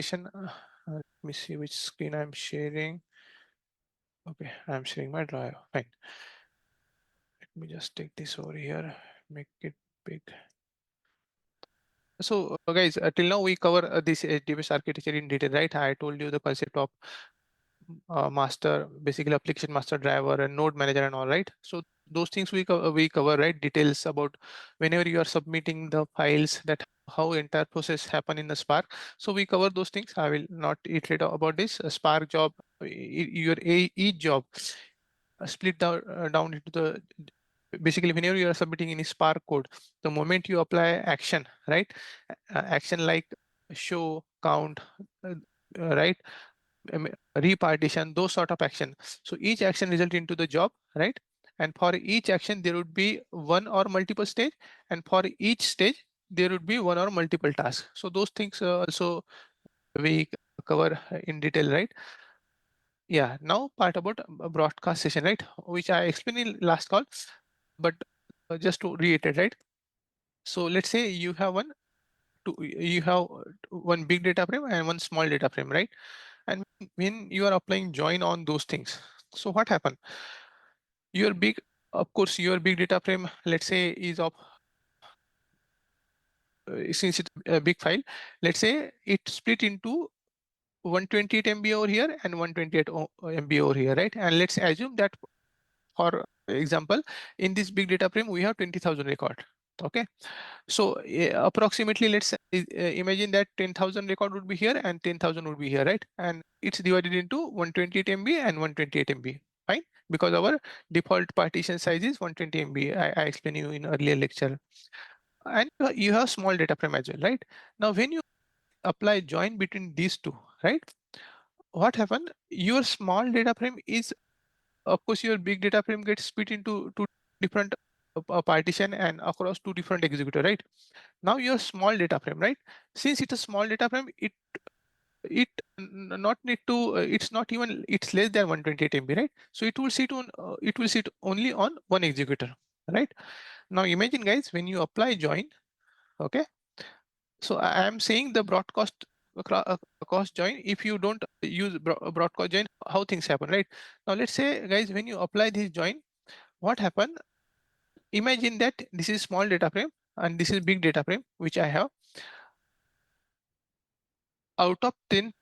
Let me see which screen I'm sharing. Okay, I'm sharing my drive. Fine. Let me just take this over here, make it big. So guys, till now we cover this database architecture in detail, right? I told you the concept of master, basically application master driver and node manager and all, right? So those things we cover, right? Details about whenever you are submitting the files, that how entire process happen in the Spark. So we cover those things. I will not iterate about this. A Spark job, each job split down into the, basically whenever you are submitting any Spark code, the moment you apply action, right? Action like show, count, uh, right? Repartition, those sort of action. So each action result into the job, right? And for each action, there would be one or multiple stage, and for each stage, there would be one or multiple tasks. So those things also we cover in detail, right? Yeah. Now part about a broadcast session, right? Which I explained in last call, but just to reiterate, right? So let's say you have one big data frame and one small data frame, right? And when you are applying join on those things, so what happen? Your big, of course, your big data frame, let's say, is of since it's a big file, let's say it split into 128 MB over here and 128 MB over here, right? And let's assume that, for example, in this big data frame, we have 20,000 record. Okay. So approximately, let's imagine that 10,000 record would be here and 10,000 would be here, right? And it's divided into 128 MB and 128 MB. Fine, because our default partition size is 120 MB. I explained you in earlier lecture. And you have small data frame as well, right? Now, when you apply join between these two, right? What happened? Your small data frame is, of course, your big data frame gets split into two different partition and across two different executor, right? Now your small data frame, right? Since it's a small data frame, not need to, it's not even, it's less than 128 MB, right? So it will sit only on one executor, right? Now imagine, guys, when you apply join, okay? So I am saying the broadcast across join. If you don't use broadcast join, how things happen, right? Now let's say, guys, when you apply this join, what happen? Imagine that this is small data frame and this is big data frame, which I have. Out of 10,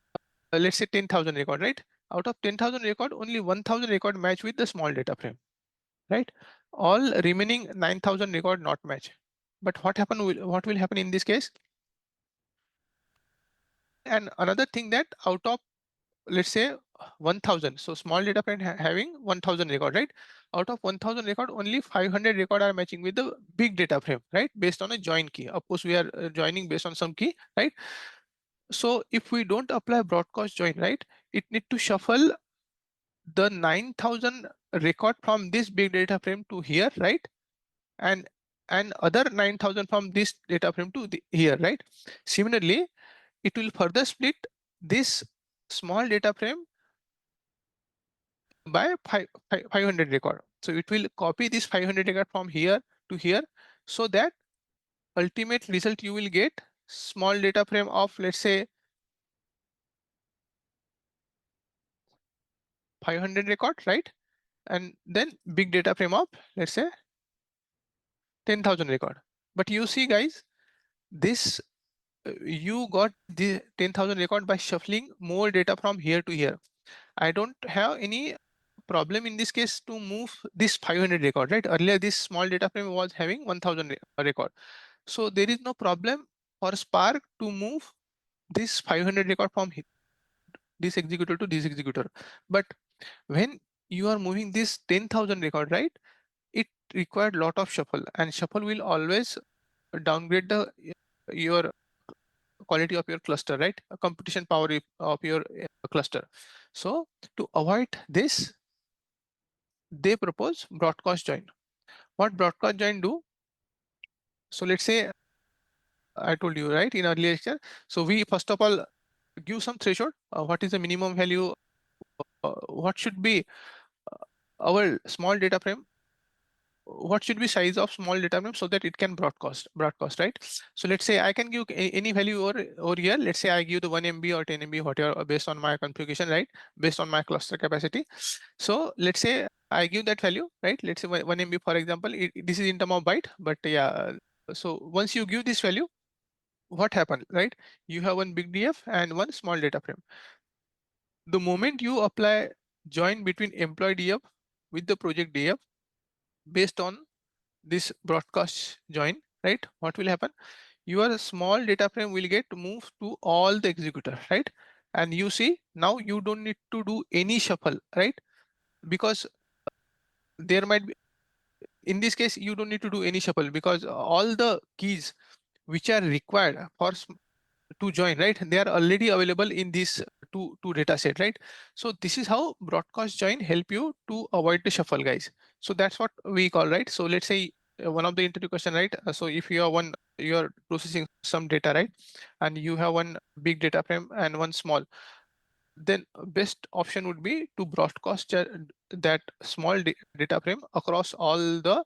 let's say 10,000 record, right? Out of 10,000 record, only 1,000 record match with the small data frame, right? All remaining 9,000 record not match. But what will happen in this case? And another thing, that out of, let's say, 1,000, so small data frame having 1,000 record, right? Out of 1,000 record, only 500 record are matching with the big data frame, right? Based on a join key. Of course, we are joining based on some key, right? So if we don't apply broadcast join, right, it need to shuffle the 9,000 record from this big data frame to here, right? And other 9,000 from this data frame to here, right? Similarly, it will further split this small data frame by 500 record. So it will copy this 500 record from here to here, so that ultimate result you will get small data frame of, let's say, 500 record, right? And then big data frame of, let's say, 10,000 record. But you see, guys, this you got the 10,000 record by shuffling more data from here to here. I don't have any problem in this case to move this 500 record, right? Earlier, this small data frame was having 1,000 record. So there is no problem for Spark to move this 500 record from this executor to this executor. But when you are moving this 10,000 record, right, it required lot of shuffle, and shuffle will always downgrade the your quality of your cluster, right? A computation power of your cluster. So to avoid this, they propose broadcast join. What broadcast join do? So let's say I told you, right, in earlier lecture. So we first of all give some threshold. What is the minimum value? What should be our small data frame? what should be size of small data frame so that it can broadcast, right? So let's say I can give any value over here. Let's say I give the 1 MB or 10 MB, whatever, based on my configuration, right? Based on my cluster capacity. So let's say I give that value, right? Let's say 1 MB, for example. This is in term of byte, but yeah. So once you give this value, what happened, right? You have one big DF and one small data frame. The moment you apply join between employee DF with the project DF based on this broadcast join, right? What will happen? Your small data frame will get moved to all the executor, right? And you see now you don't need to do any shuffle, right? Because there might be, in this case you don't need to do any shuffle because all the keys which are required for to join, right, they are already available in this two data set, right? So this is how broadcast join help you to avoid the shuffle, guys. So that's what we call, right? So let's say one of the interview question, right? So if you are you're processing some data, right, and you have one big data frame and one small, then best option would be to broadcast that small data frame across all the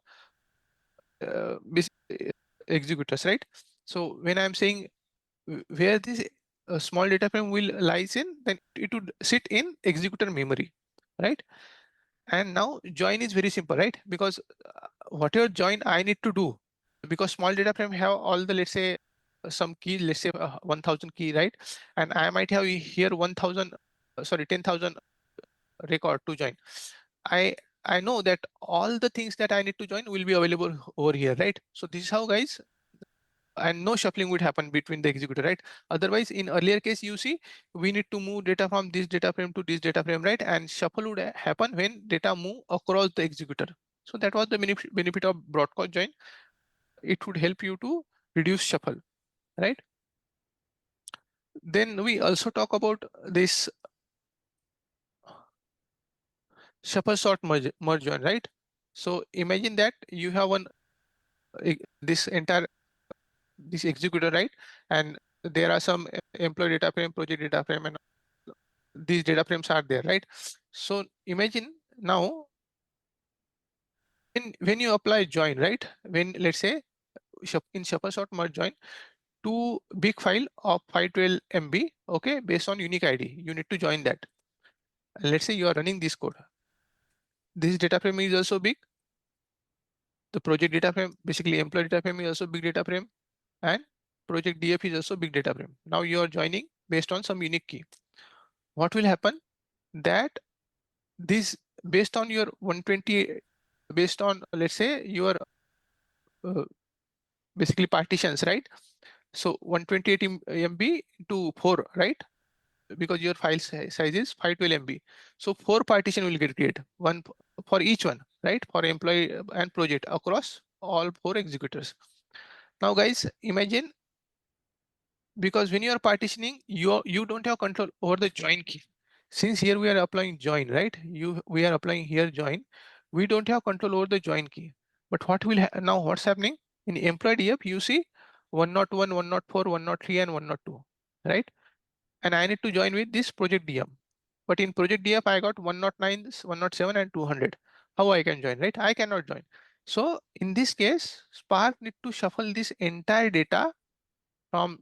executors, right? So when I'm saying where this small data frame will lies in, then it would sit in executor memory, right? And now join is very simple, right? Because whatever join I need to do, because small data frame have all the, let's say, some key, let's say 1000 key, right? And I might have here 1000, sorry, 10,000 record to join. I I know that all the things that I need to join will be available over here, right? So this is how, guys, and no shuffling would happen between the executor, right? Otherwise, in earlier case, you see, we need to move data from this data frame to this data frame, right? And shuffle would happen when data move across the executor. So that was the benefit of broadcast join. It would help you to reduce shuffle, right? Then we also talk about this shuffle sort merge join, right? So imagine that you have one this entire this executor, right? And there are some employee data frame, project data frame, and these data frames are there, right? So imagine now when you apply join, right? When let's say in shuffle sort merge join, two big file of 512 MB, okay, based on unique ID, you need to join that. And let's say you are running this code. This data frame is also big. The project data frame, basically employee data frame, is also big data frame, and project DF is also big data frame. Now you are joining based on some unique key. What will happen? That this based on your 120, based on, let's say, your uh, basically partitions, right? So 128 MB to 4, right? Because your file size is 512 MB. So 4 partition will get created, one for each one, right? For employee and project across all 4 executors. Now, guys, imagine, because when you are partitioning, you don't have control over the join key. Since here we are applying join, right? We are applying here join. We don't have control over the join key. But what will now what's happening in employee DF? You see 101, 104, 103, and 102, right? And I need to join with this project DM. But in project DF, I got 109, 107, and 200. How I can join, right? I cannot join. So in this case, Spark need to shuffle this entire data from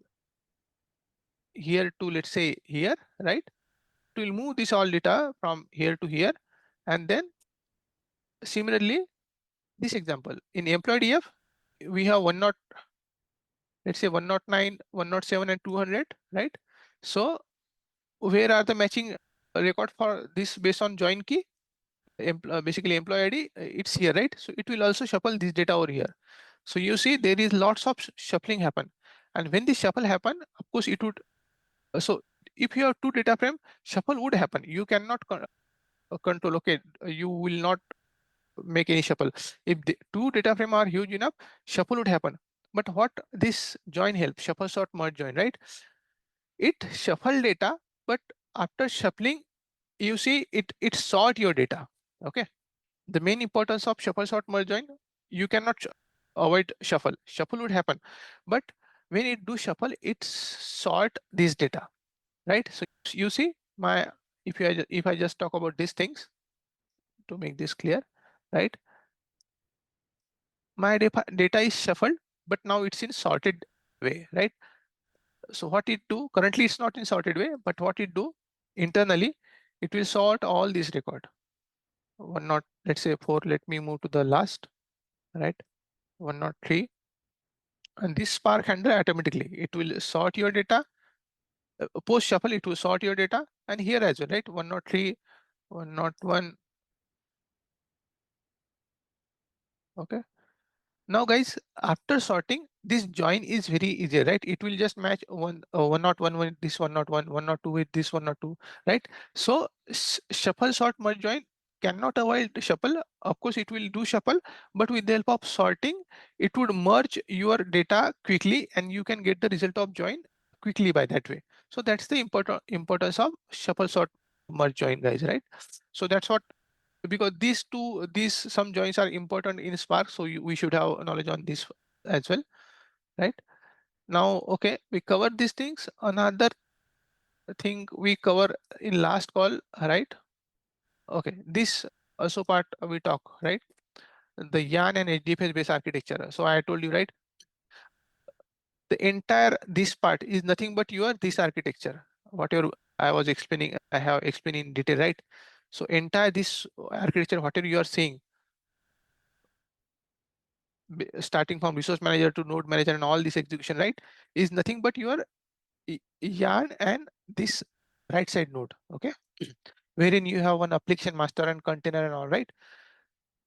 here to, let's say, here, right? It will move this all data from here to here. And then similarly, this example in employee DF, we have 10, let's say 109, 107, and 200, right? So where are the matching record for this based on join key? Basically employee ID, it's here, right? So it will also shuffle this data over here. So you see there is lots of shuffling happen. And when this shuffle happen, of course it would, so if you have two data frame, shuffle would happen. You cannot control, okay, you will not make any shuffle. If the two data frame are huge enough, shuffle would happen. But what this join help, shuffle sort merge join, right? It shuffle data, but after shuffling, you see it sort your data. Okay. The main importance of shuffle sort merge join, you cannot avoid shuffle. Shuffle would happen, but when it do shuffle, it sort this data, right? So you see my, if I just talk about these things to make this clear, right? my data is shuffled, but now it's in sorted way, right? So what it do, currently it's not in sorted way, but what it do internally, it will sort all these record. One not, let's say 4, let me move to the last, right? 103, and this Spark handler automatically, it will sort your data, post shuffle, it will sort your data, and here as well, right? 103, 101, okay. Now guys, after sorting, this join is very easy, right? It will just match 101 with this 101, 102 with this 102, right? So shuffle, sort, merge, join cannot avoid shuffle. Of course, it will do shuffle, but with the help of sorting, it would merge your data quickly and you can get the result of join quickly by that way. So that's the importance of shuffle, sort, merge, join, guys, right? So that's what, because these some joins are important in Spark, so we should have knowledge on this as well, right? Now, okay, we covered these things. Another thing we cover in last call, right? Okay, this also part we talk, right? The YAN and HDFS based architecture. So I told you, right? The entire this part is nothing but your this architecture. Whatever I was explaining, I have explained in detail, right? So entire this architecture, whatever you are seeing, starting from resource manager to node manager and all this execution, right, is nothing but your yarn and this right side node, okay, wherein you have one application master and container and all, right?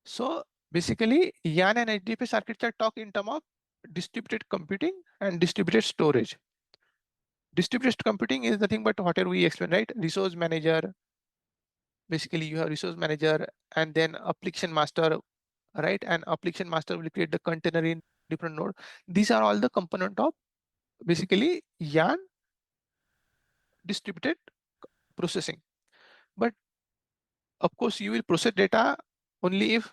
So basically yarn and HDFS architecture talk in terms of distributed computing and distributed storage. Distributed computing is nothing but whatever we explained, right? Resource manager, basically you have resource manager and then application master, right? And application master will create the container in different node. These are all the component of basically yarn distributed processing. But of course you will process data only if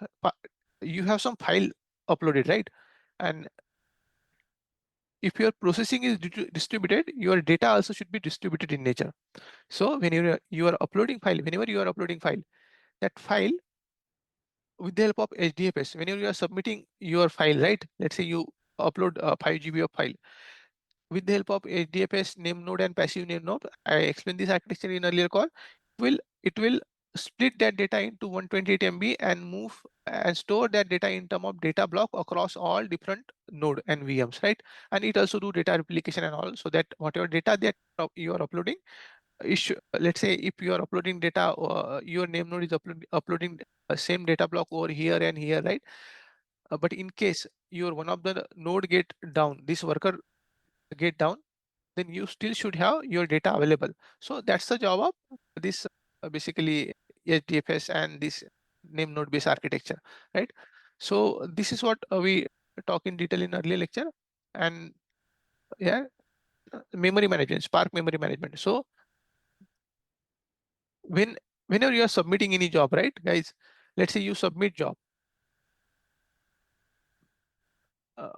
you have some file uploaded, right? And if your processing is distributed, your data also should be distributed in nature. So when you are uploading file, whenever you are uploading file, that file with the help of HDFS, whenever you are submitting your file, right? Let's say you upload 5 GB of file, with the help of HDFS name node and passive name node, I explained this architecture in earlier call. It will split that data into 128 MB and move and store that data in term of data block across all different node and VMs, right? And it also do data replication and all, so that whatever data that you are uploading, let's say if you are uploading data, your name node is uploading same data block over here and here, right? But in case your one of the node get down, this worker get down, then you still should have your data available. So that's the job of this basically HDFS and this name node based architecture, right? So this is what we talk in detail in earlier lecture. And yeah, memory management, Spark memory management. So whenever you are submitting any job, right, guys, let's say you submit job.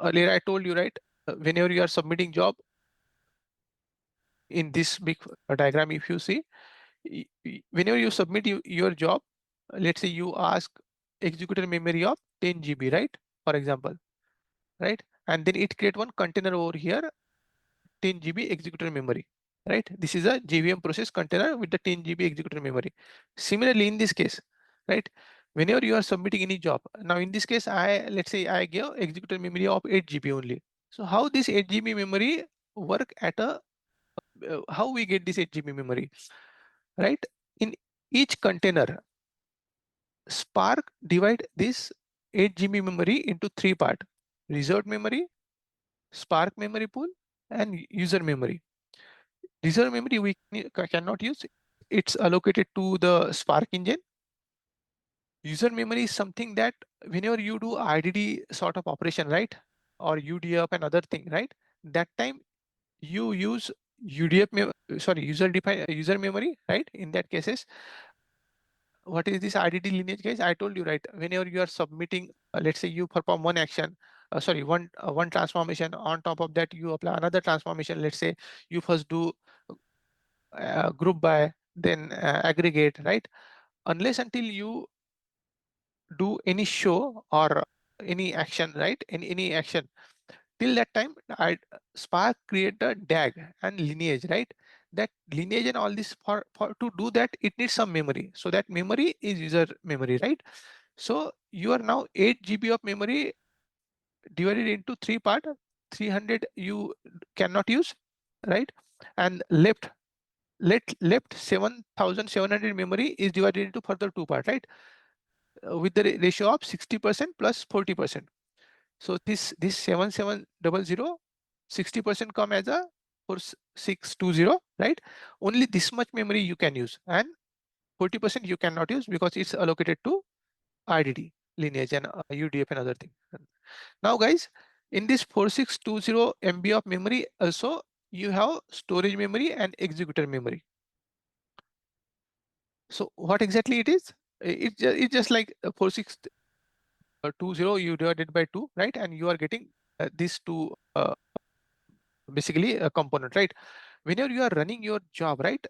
Earlier I told you, right, whenever you are submitting job in this big diagram, if you see, whenever you submit your job, let's say you ask executor memory of 10 GB, right? For example, right? And then it create one container over here, 10 GB executor memory, right? This is a JVM process container with the 10 GB executor memory. Similarly, in this case, right? Whenever you are submitting any job, now in this case, let's say I give executor memory of 8 GB only. So how this 8 GB memory work at a, how we get this 8 GB memory, right? In each container, Spark divide this 8 GB memory into 3 parts: reserved memory, Spark memory pool, and user memory. Reserved memory we cannot use. It's allocated to the Spark engine. User memory is something that whenever you do IDD sort of operation, right? Or UDF and other thing, right? That time you use user defined user memory, right? In that cases, what is this IDD lineage, guys? I told you, right? Whenever you are submitting, let's say you perform one action, one transformation. On top of that, you apply another transformation. Let's say you first do group by, then aggregate, right? Unless until you do any show or any action, right? Any action. Till that time, Spark create a DAG and lineage, right? That lineage and all this, for to do that, it needs some memory. So that memory is user memory, right? So you are now 8 GB of memory divided into three part. 300 you cannot use, right? And left 7,700 memory is divided into further two part, right? With the ratio of 60% plus 40%. So this 7700, 60% come as a 4620, right? Only this much memory you can use, and 40% you cannot use because it's allocated to IDD, lineage, and UDF and other things. Now, guys, in this 4620 MB of memory, also you have storage memory and executor memory. So what exactly it is? It's just like 4620 you divided by 2, right? And you are getting these two basically a component, right? Whenever you are running your job, right?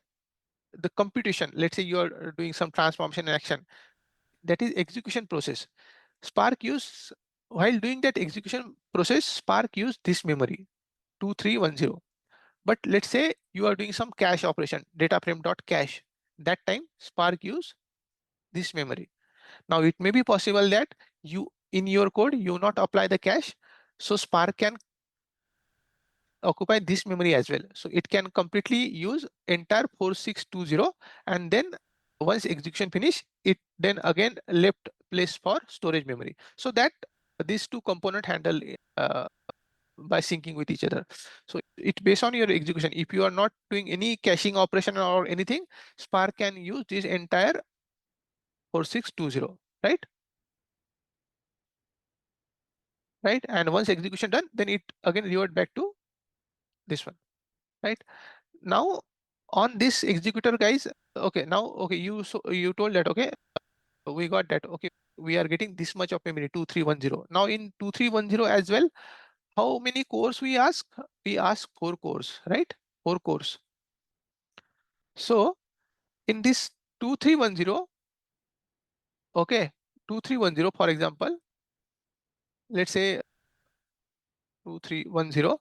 The computation, let's say you are doing some transformation and action, that is execution process. Spark use, while doing that execution process, Spark use this memory 2310. But let's say you are doing some cache operation, data frame dot cache. That time Spark use this memory. Now it may be possible that you in your code you not apply the cache, so Spark can occupy this memory as well. So it can completely use entire 4620, and then once execution finish, it then again left place for storage memory. So that these two component handle uh, by syncing with each other. So it based on your execution. If you are not doing any caching operation or anything, Spark can use this entire 4620, right? Right. And once execution done, then it again revert back to this one, right? Now on this executor, guys, okay, now okay, you told that, okay, we got that, okay, we are getting this much of memory 2310. Now in 2310 as well, how many cores we ask? We ask 4 cores, right? 4 cores. So in this 2310, okay, 2310, for example, let's say 2310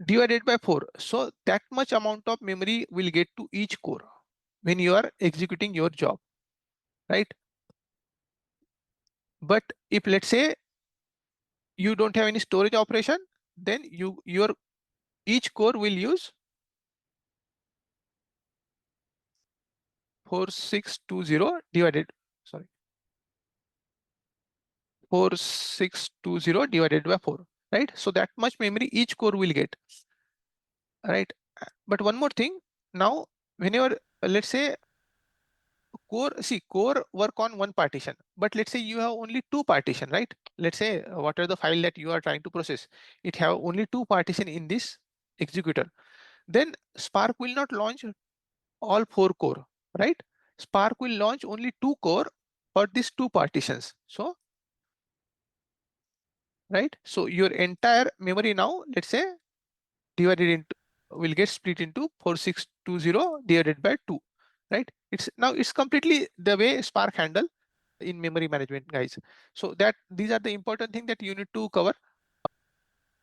divided by 4. So that much amount of memory will get to each core when you are executing your job, right? But if let's say you don't have any storage operation, then your each core will use 4620 divided, sorry, 4620 divided by 4, right? So that much memory each core will get, right? But one more thing, now whenever let's say core work on one partition, but let's say you have only two partition, right? Let's say what are the file that you are trying to process, it have only two partition in this executor, then Spark will not launch all 4 core, right? Spark will launch only 2 core for these two partitions. So right, so your entire memory now, let's say, divided into, will get split into 4620 divided by 2, right? It's now it's completely the way Spark handle in memory management, guys. So that these are the important thing that you need to cover.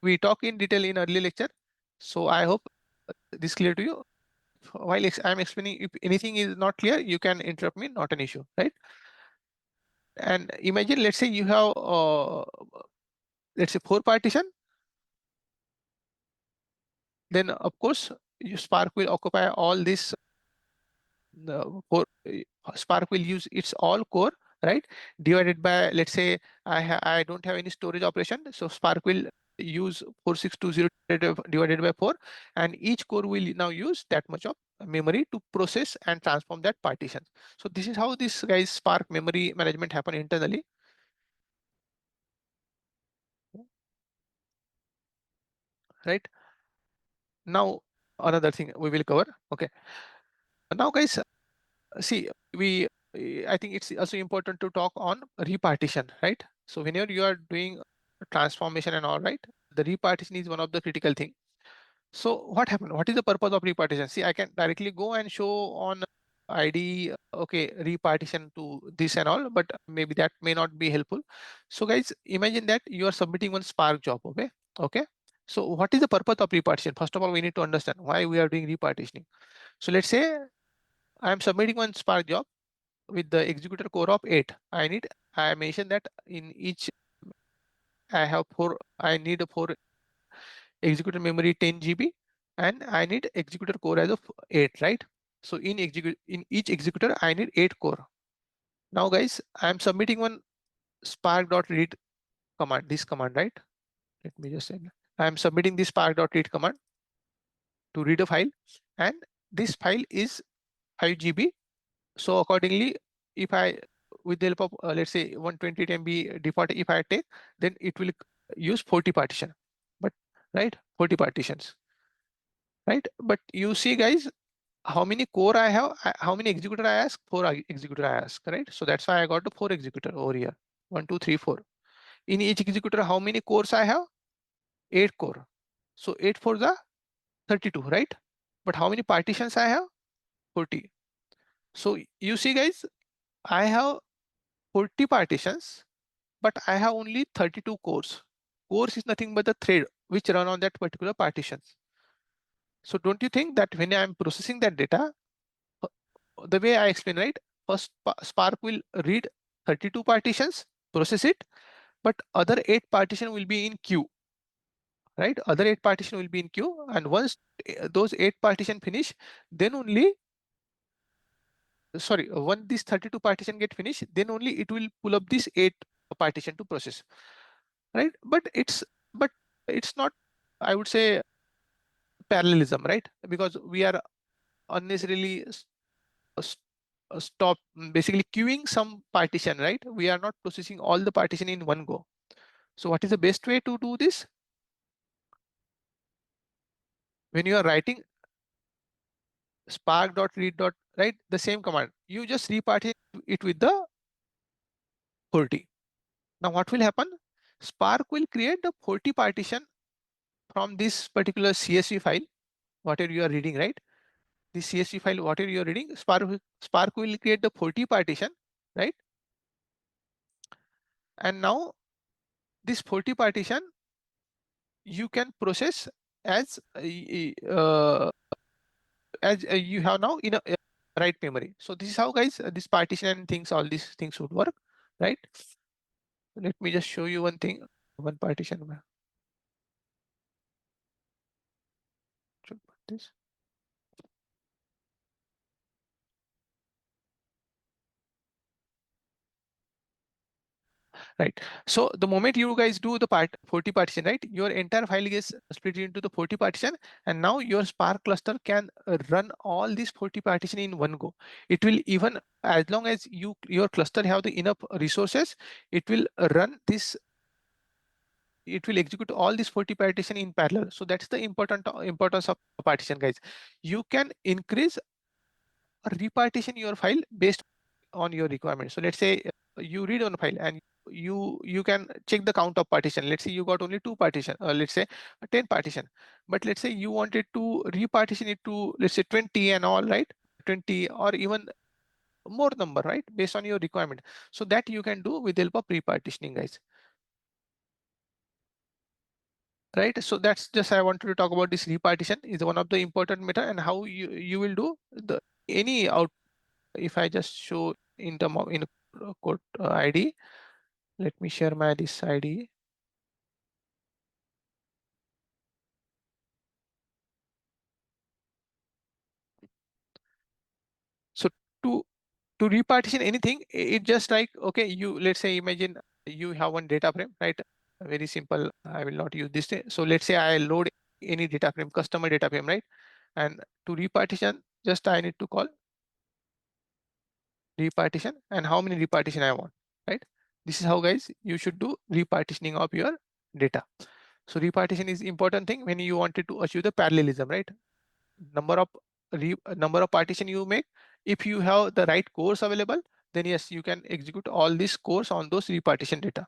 We talk in detail in early lecture, so I hope this clear to you. While I'm explaining, if anything is not clear, you can interrupt me, not an issue, right? And imagine, let's say you have let's say 4 partition, then of course Spark will occupy all this core. Spark will use its all core, right? Divided by, let's say I don't have any storage operation, so Spark will use 4620 divided by 4, and each core will now use that much of memory to process and transform that partition. So this is how this guys Spark memory management happen internally. Right. Now another thing we will cover. Okay. Now guys, see, I think it's also important to talk on repartition, right? So whenever you are doing transformation and all, right, the repartition is one of the critical thing. So what happened? What is the purpose of repartition? See, I can directly go and show on. ID, okay, repartition to this and all, but maybe that may not be helpful. So guys, imagine that you are submitting one Spark job, okay? Okay. So what is the purpose of repartition? First of all, we need to understand why we are doing repartitioning. So let's say I am submitting one Spark job with the executor core of 8. I mentioned that in each I need a 4 executor memory 10 GB and I need executor core as of 8, right? So in each executor, I need 8 core. Now guys, I'm submitting one spark.read command, this command, right? Let me just say, I'm submitting this spark.read command to read a file, and this file is 5 GB. So accordingly, if I, with the help of let's say 128 MB default, if I take, then it will use 40 partition, but right, 40 partitions, right? But you see guys, how many core I have, how many executor I ask, 4 executor I ask, right? So that's why I got the 4 executor over here, 1, 2, 3, 4. In each executor, how many cores I have? 8 core. So 8 for the 32, right? But how many partitions I have? 40. So you see guys, I have 40 partitions, but I have only 32 cores. Cores is nothing but the thread which run on that particular partitions. So don't you think that when I'm processing that data, the way I explained, right? First, Spark will read 32 partitions, process it, but other 8 partition will be in queue, right? Other 8 partition will be in queue, and once those 8 partition finish, then only, sorry, when this 32 partition get finished, then only it will pull up this 8 partition to process, right? But it's not, I would say, parallelism, right? Because we are unnecessarily stop basically queuing some partition, right? We are not processing all the partition in one go. So what is the best way to do this? When you are writing spark.read. Right, the same command, you just repartition it with the 40. Now what will happen? Spark will create the 40 partition from this particular CSV file, whatever you are reading, right? The CSV file, whatever you are reading, Spark will create the 40 partition, right? And now this 40 partition you can process as you have now in a right memory. So this is how guys this partition and things, all these things would work, right? Let me just show you one thing, one partition. Should put this. Right. So the moment you guys do the 40 partition, right, your entire file gets split into the 40 partition, and now your Spark cluster can run all these 40 partition in one go. It will, even as long as your cluster have the enough resources, it will run this. It will execute all these 40 partition in parallel. So that's the importance of partition, guys. You can increase or repartition your file based on your requirement. So let's say you read on a file and you can check the count of partition. Let's say you got only 2 partition, let's say 10 partition, but let's say you wanted to repartition it to, let's say 20 and all, right? 20 or even more number, right, based on your requirement. So that you can do with the help of repartitioning, guys. Right, so that's just I wanted to talk about. This repartition is one of the important method, and how you will do the any out. If I just show in term of in code ID, let me share my this ID. So to repartition anything, it just like, okay, you, let's say, imagine you have one data frame, right? Very simple. I will not use this thing. So let's say I load any data frame, customer data frame, right? And to repartition, just I need to call repartition, and how many repartition I want, right? This is how guys you should do repartitioning of your data. So repartition is important thing when you wanted to achieve the parallelism, right? Number of number of partition you make. If you have the right cores available, then yes, you can execute all these cores on those repartition data.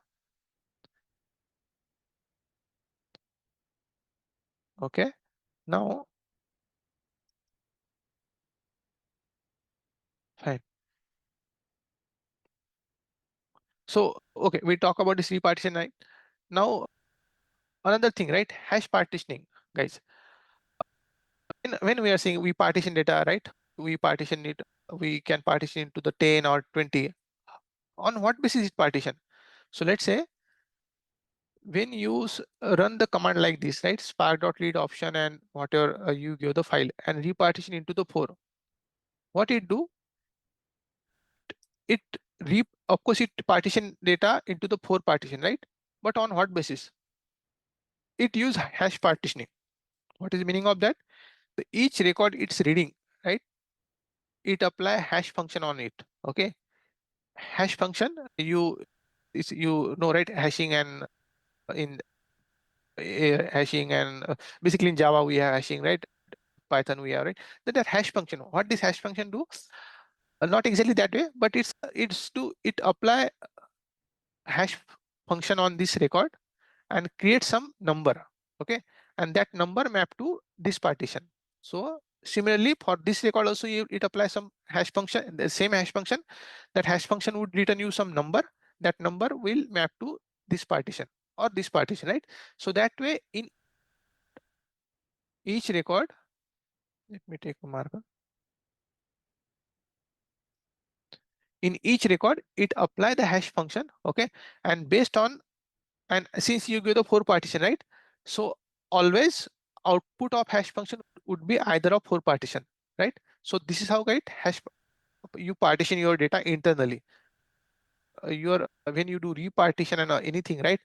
Okay. Now So, okay, we talk about this repartition, right? Now, another thing, right? Hash partitioning, guys. When we are saying we partition data, right? We partition it, we can partition into the 10 or 20. On what basis it partition? So let's say when you run the command like this, right? Spark.read option and whatever you give the file and repartition into the 4. What it do? It of course it partition data into the 4 partition, right? But on what basis? It use hash partitioning. What is the meaning of that? Each record it's reading, right? It apply hash function on it. Okay, hash function, you know, right? Hashing and in hashing and basically in Java we have hashing, right? Python we have, right? That hash function. What this hash function do? Not exactly that way, but it apply hash function on this record and create some number. Okay, and that number map to this partition. So similarly for this record also it applies some hash function, the same hash function. That hash function would return you some number. That number will map to this partition or this partition, right? So that way in each record, let me take a marker. In each record it apply the hash function. Okay, and based on, and since you give the 4 partition, right? So always output of hash function would be either of 4 partition, right? So this is how, right, you partition your data internally. Your when you do repartition and anything, right,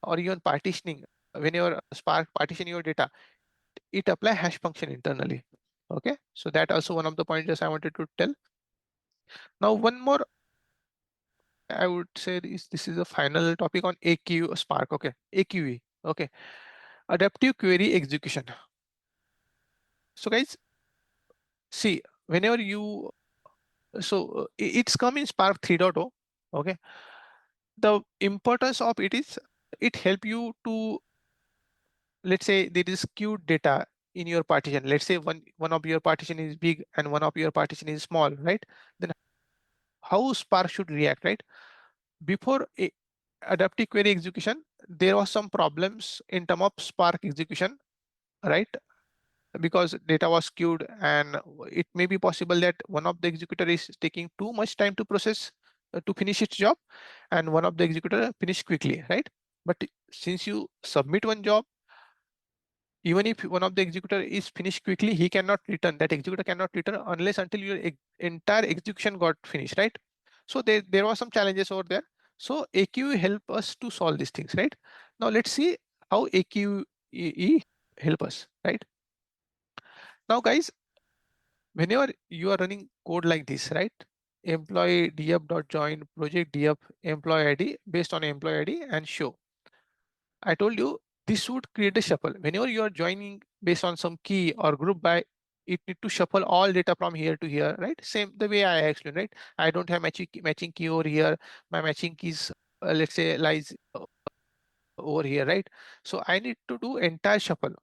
or even partitioning, when your Spark partition your data, it apply hash function internally. Okay, so that also one of the pointers I wanted to tell. Now one more I would say this is a final topic on AQ Spark. Okay, AQE. Okay, adaptive query execution. So guys, see, whenever you, so it's come in Spark 3.0. Okay, the importance of it is it help you to, let's say there is skewed data in your partition. Let's say one of your partition is big and one of your partition is small, right? Then how Spark should react, right? Before adaptive query execution, there was some problems in terms of Spark execution, right? Because data was skewed and it may be possible that one of the executor is taking too much time to process to finish its job and one of the executor finish quickly, right? But since you submit one job, even if one of the executor is finished quickly, he cannot return, that executor cannot return unless until your entire execution got finished, right? So there were some challenges over there. So AQE help us to solve these things, right? Now let's see how AQE help us, right? Now guys, whenever you are running code like this, right? Employee df.join project df employee ID based on employee ID and show. I told you this would create a shuffle. Whenever you are joining based on some key or group by, it need to shuffle all data from here to here, right? Same the way I explained, right? I don't have matching key over here. My matching keys, let's say, lies over here, right? So I need to do entire shuffle.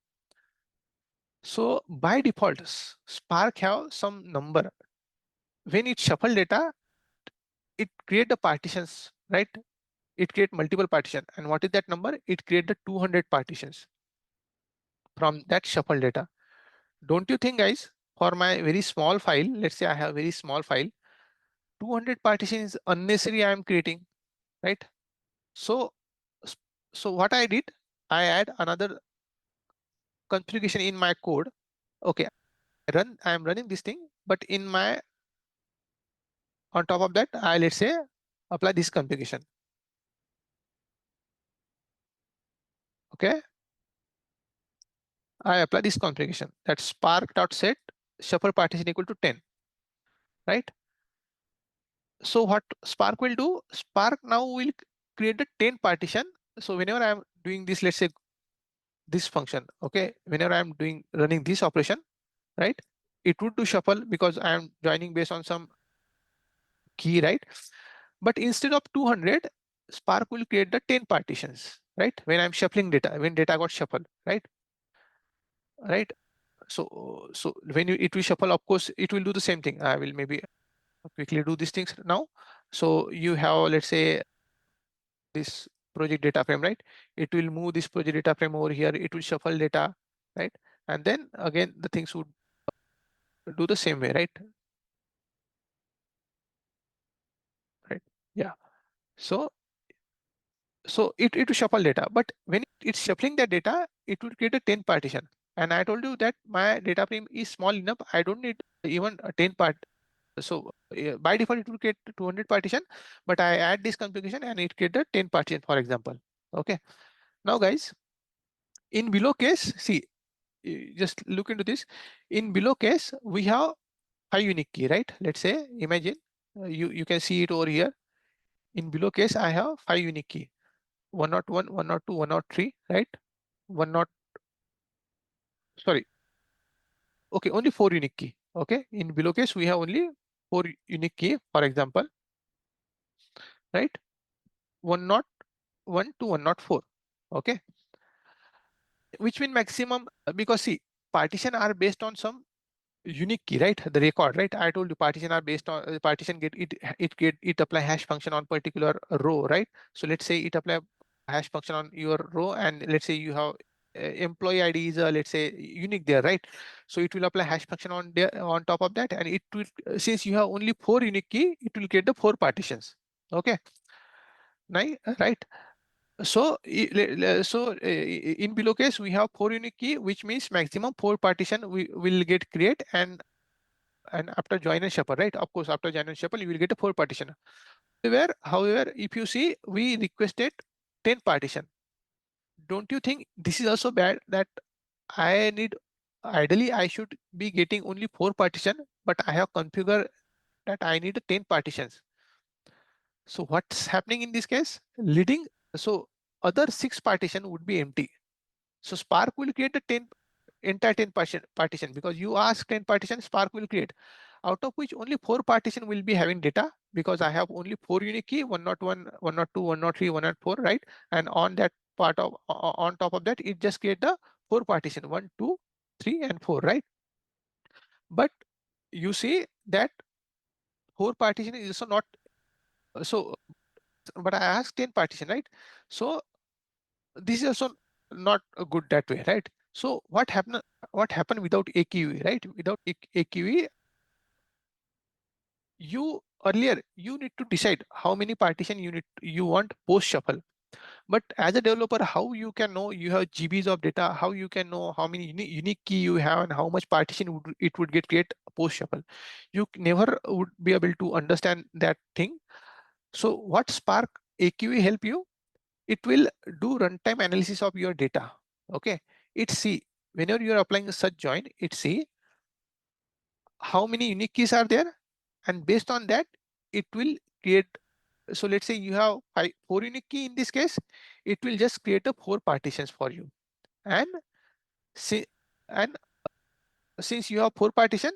So by default, Spark have some number. When it shuffle data, it create the partitions, right? It create multiple partition. And what is that number? It create the 200 partitions from that shuffle data. Don't you think, guys, for my very small file, let's say I have very small file, 200 partition is unnecessary I am creating, right? So, so what I did, I add another configuration in my code. Okay, I am running this thing, but in my, on top of that, I, let's say, apply this configuration. Okay, I apply this configuration that spark.set shuffle partition equal to 10, right? So what Spark will do, Spark now will create the 10 partition. So whenever I'm doing this, let's say this function, okay, whenever I'm doing running this operation, right, it would do shuffle because I'm joining based on some key, right? But instead of 200, Spark will create the 10 partitions, right? When I'm shuffling data, when data got shuffled, right? Right. So when it will shuffle, of course, it will do the same thing. I will maybe quickly do these things now. So you have, let's say, this project data frame, right? It will move this project data frame over here. It will shuffle data, right? And then again, the things would do the same way, right? Right. Yeah. So it will shuffle data, but when it's shuffling that data, it will create a 10 partition. And I told you that my data frame is small enough. I don't need even a 10 part. So by default, it will create 200 partition, but I add this configuration and it create a 10 partition, for example. Okay. Now guys, in below case, see, just look into this. In below case, we have 5 unique key, right? Let's say, imagine you can see it over here. In below case, I have 5 unique key. 101, 102, 103, right? One not, sorry. Okay, only 4 unique key. Okay, in below case, we have only 4 unique key, for example, right? 101 to 104. Okay, which mean maximum, because see, partition are based on some unique key, right? The record, right? I told you partition are based on partition get it apply hash function on particular row, right? So let's say it apply hash function on your row, and let's say you have employee ID is let's say unique there, right? So it will apply hash function on there on top of that, and it will since you have only 4 unique key, it will get the 4 partitions. Okay, right? So in below case we have 4 unique key, which means maximum 4 partition we will get create, and after join and shuffle, right? Of course, after join and shuffle, you will get a 4 partition. However, if you see, we requested 10 partition. Don't you think this is also bad that I need, ideally, I should be getting only 4 partition, but I have configured that I need 10 partitions. So what's happening in this case? Leading, so other 6 partition would be empty. So Spark will create the 10 entire 10 partition because you ask 10 partition, Spark will create, out of which only 4 partition will be having data because I have only 4 unique key, 101, 102, 103, 104, right? And on that part of on top of that, it just create the 4 partition, 1, 2, 3, and 4, right? But you see that 4 partition is also not so. But I asked 10 partition, right? So this is also not good that way, right? So what happened without AQE, right? Without AQE, you earlier you need to decide how many partition you want post shuffle. But as a developer, how you can know you have GBs of data, how you can know how many unique key you have and how much partition it would get create post shuffle? You never would be able to understand that thing. So what Spark AQE help you? It will do runtime analysis of your data. Okay, it see whenever you are applying such join, it see how many unique keys are there, and based on that, it will create. So let's say you have 4 unique key in this case, it will just create a 4 partitions for you. And see, and since you have 4 partition,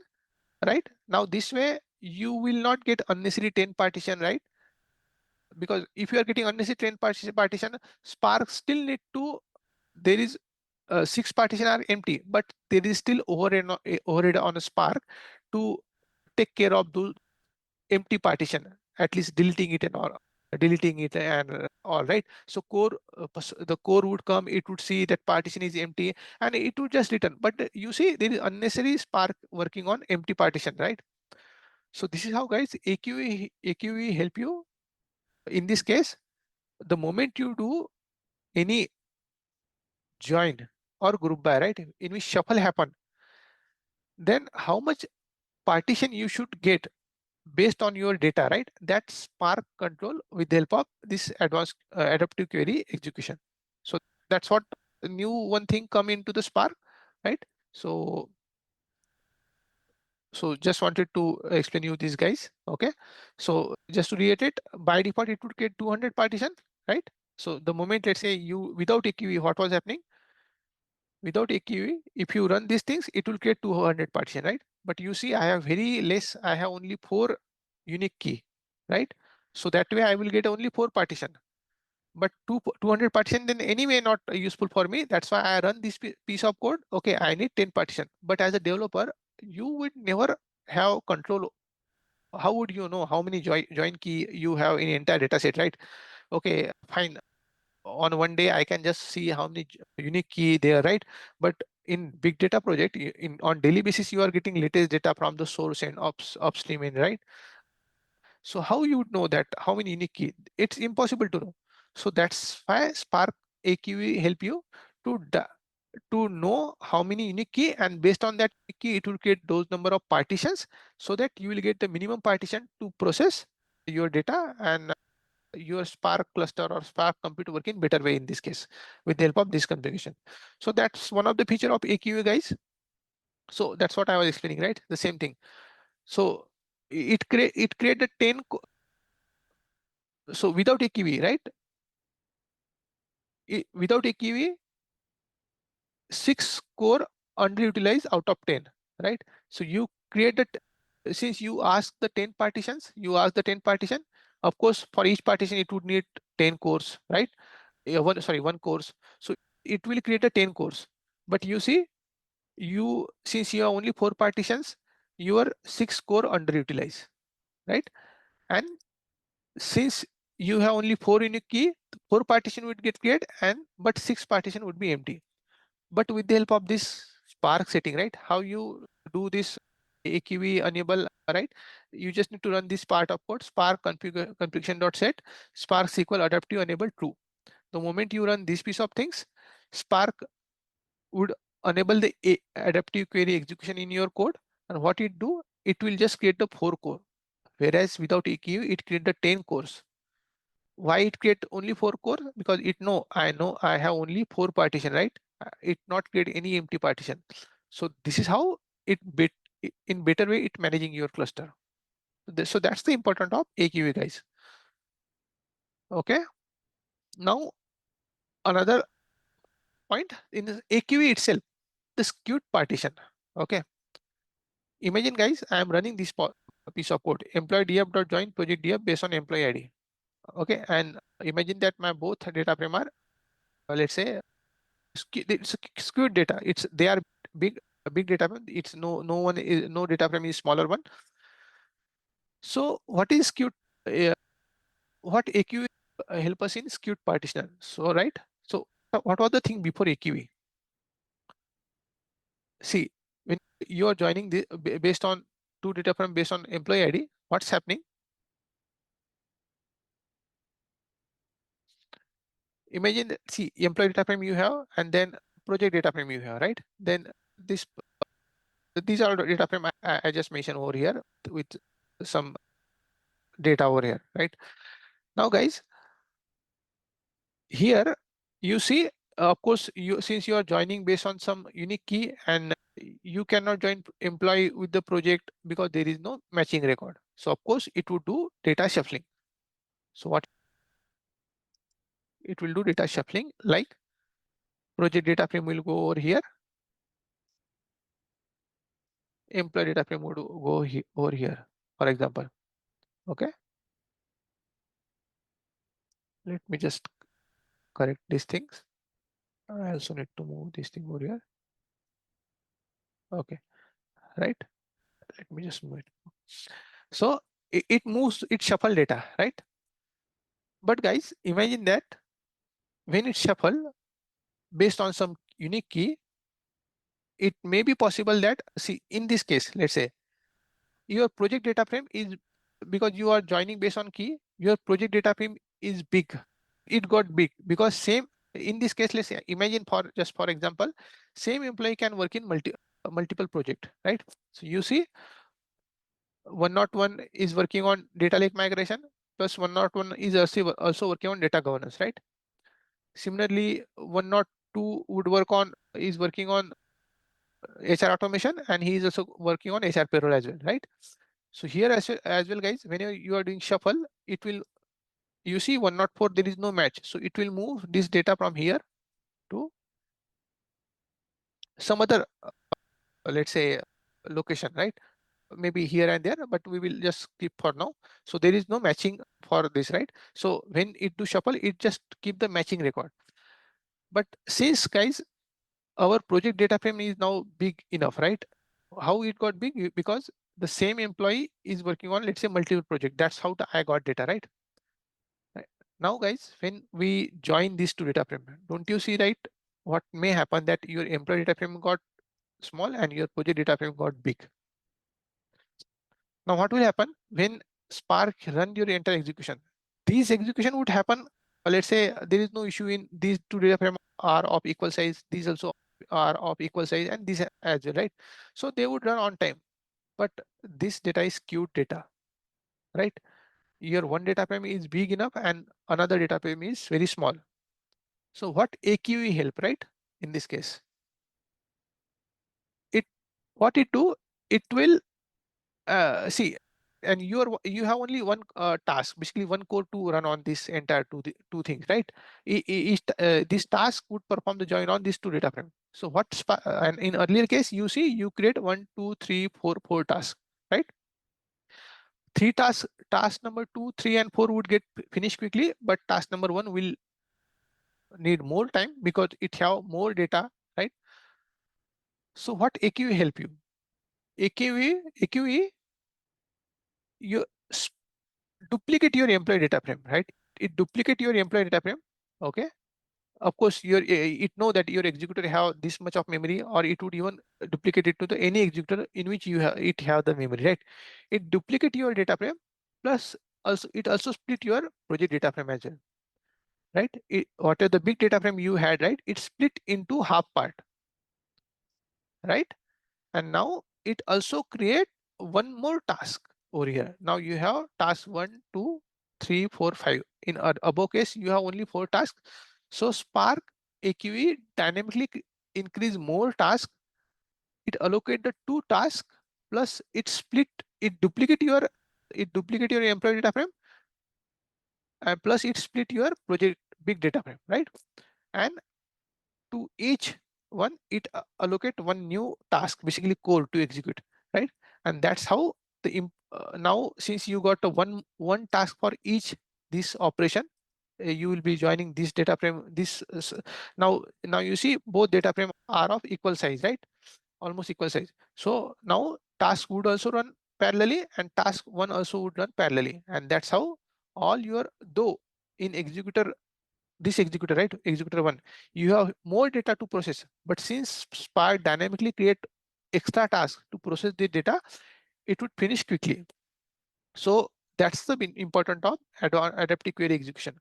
right? Now this way you will not get unnecessary 10 partition, right? Because if you are getting unnecessary 10 partition, Spark still need to, there is 6 partition are empty, but there is still overhead on a Spark to take care of those empty partition, at least deleting it and all, right? So the core would come, it would see that partition is empty, and it would just return. But you see, there is unnecessary Spark working on empty partition, right? So this is how guys AQE help you in this case. The moment you do any join or group by, right, in which shuffle happen, then how much partition you should get based on your data, right? That's Spark control with the help of this advanced adaptive query execution. So that's what new one thing come into the Spark, right? So just wanted to explain you this, guys. Okay, so just to reiterate, by default it would get 200 partition, right? So the moment, let's say you without AQE, what was happening? Without AQE, if you run these things, it will create 200 partition, right? But you see, I have very less, I have only 4 unique key, right? So that way I will get only 4 partition. But 200 partition then anyway not useful for me. That's why I run this piece of code. Okay, I need 10 partition. But as a developer, you would never have control. How would you know how many join key you have in entire data set, right? Okay, fine. On one day, I can just see how many unique key there, right? But in big data project, in on daily basis, you are getting latest data from the source and upstream in, right? So how you would know that how many unique key? It's impossible to know. So that's why Spark AQE help you to to know how many unique key, and based on that key, it will create those number of partitions so that you will get the minimum partition to process your data, and your Spark cluster or Spark compute work in better way in this case with the help of this configuration. So that's one of the feature of AQA, guys. So that's what I was explaining, right? The same thing. So it created 10. So without AQA, right? Without AQA, 6 core underutilized out of 10, right? So you created, since you ask the 10 partitions, you ask the 10 partition. Of course, for each partition, it would need 10 cores, right? One course. So it will create a 10 cores. But you see, since you have only 4 partitions, your 6 core underutilized, right? And since you have only 4 unique key, 4 partition would get created, and but 6 partition would be empty. But with the help of this Spark setting, right? How you do this AQV enable, right? You just need to run this part of code, Spark configuration.set, Spark SQL adaptive enable true. The moment you run this piece of things, Spark would enable the adaptive query execution in your code. And what it do, it will just create the 4 core. Whereas without EQ, it create the 10 cores. Why it create only 4 core? Because I know I have only 4 partition, right? It not create any empty partition. So this is how it in better way it managing your cluster. So that's the important of AQA, guys. Okay. Now another point in the AQA itself, the skewed partition. Okay. Imagine, guys, I am running this piece of code, employee df.join project df based on employee ID. Okay, and imagine that my both data frame are, let's say, it's skewed data. It's they are big big data frame. It's no data frame is smaller one. So what is skewed? What AQE help us in skewed partition? So right. So what was the thing before AQE? See, when you are joining the based on two data frame based on employee ID, what's happening? Imagine that, see, employee data frame you have, and then project data frame you have, right? Then this these are the data frame I just mentioned over here with some data over here, right? Now, guys, here you see, of course, you since you are joining based on some unique key, and you cannot join employee with the project because there is no matching record. So of course, it would do data shuffling. So what it will do, data shuffling, like project data frame will go over here, employee data frame would go over here, for example. Okay, let me just correct these things. I also need to move this thing over here. Okay, right. Let me just move it. So it moves, it shuffle data, right? But guys, imagine that when it shuffle based on some unique key, it may be possible that, see, in this case, let's say your project data frame is, because you are joining based on key, your project data frame is big. It got big because same, in this case, let's say, imagine for just for example, same employee can work in multiple project, right? So you see 101 is working on data lake migration, plus 101 is also working on data governance, right? Similarly, 102 would work on, is working on HR automation, and he is also working on HR payroll as well, right? So here as well, guys, whenever you are doing shuffle, it will, you see 104, there is no match. So it will move this data from here to some other, let's say, location, right? Maybe here and there, but we will just keep for now. So there is no matching for this, right? So when it do shuffle, it just keep the matching record. But since, guys, our project data frame is now big enough, right? How it got big? Because the same employee is working on, let's say, multiple project. That's how I got data, right? Right. Now guys, when we join these two data frame, don't you see, right, what may happen that your employee data frame got small and your project data frame got big. Now what will happen when Spark run your entire execution? These execution would happen, let's say there is no issue in these two data frame are of equal size, these also are of equal size, and these as well, right? So they would run on time. But this data is skewed data, right? Your one data frame is big enough and another data frame is very small. So what AQE help, right? In this case, it what it do, it will see, and you have only one task, basically one code to run on this entire two things, right? This task would perform the join on these two data frame. So and in earlier case, you see you create 1, 2, 3, 4 tasks, right? Three tasks, task number 2, 3, and 4 would get finished quickly, but task number 1 will need more time because it have more data, right? So what AQE help you? AQE, you duplicate your employee data frame, right? It duplicate your employee data frame. Okay. Of course, it know that your executor have this much of memory, or it would even duplicate it to the any executor in which it have the memory, right? It duplicate your data frame, plus also it also split your project data frame as well, right? Whatever the big data frame you had, right? It split into half part, right? And now it also create one more task over here. Now you have task 1, 2, 3, 4, 5. In above case, you have only 4 tasks. So Spark AQE dynamically increase more tasks. It allocate the 2 tasks, plus it duplicate your employee data frame, and plus it split your project big data frame, right? And to each one, it allocate one new task, basically code to execute, right? And that's how now, since you got a one task for each this operation, you will be joining this data frame. Now you see both data frame are of equal size, right? Almost equal size. So now task would also run parallelly, and task 1 also would run parallelly, and that's how all your, though in executor, this executor, right, executor 1, you have more data to process, but since Spark dynamically create extra tasks to process the data, it would finish quickly. So that's the important of adaptive query execution.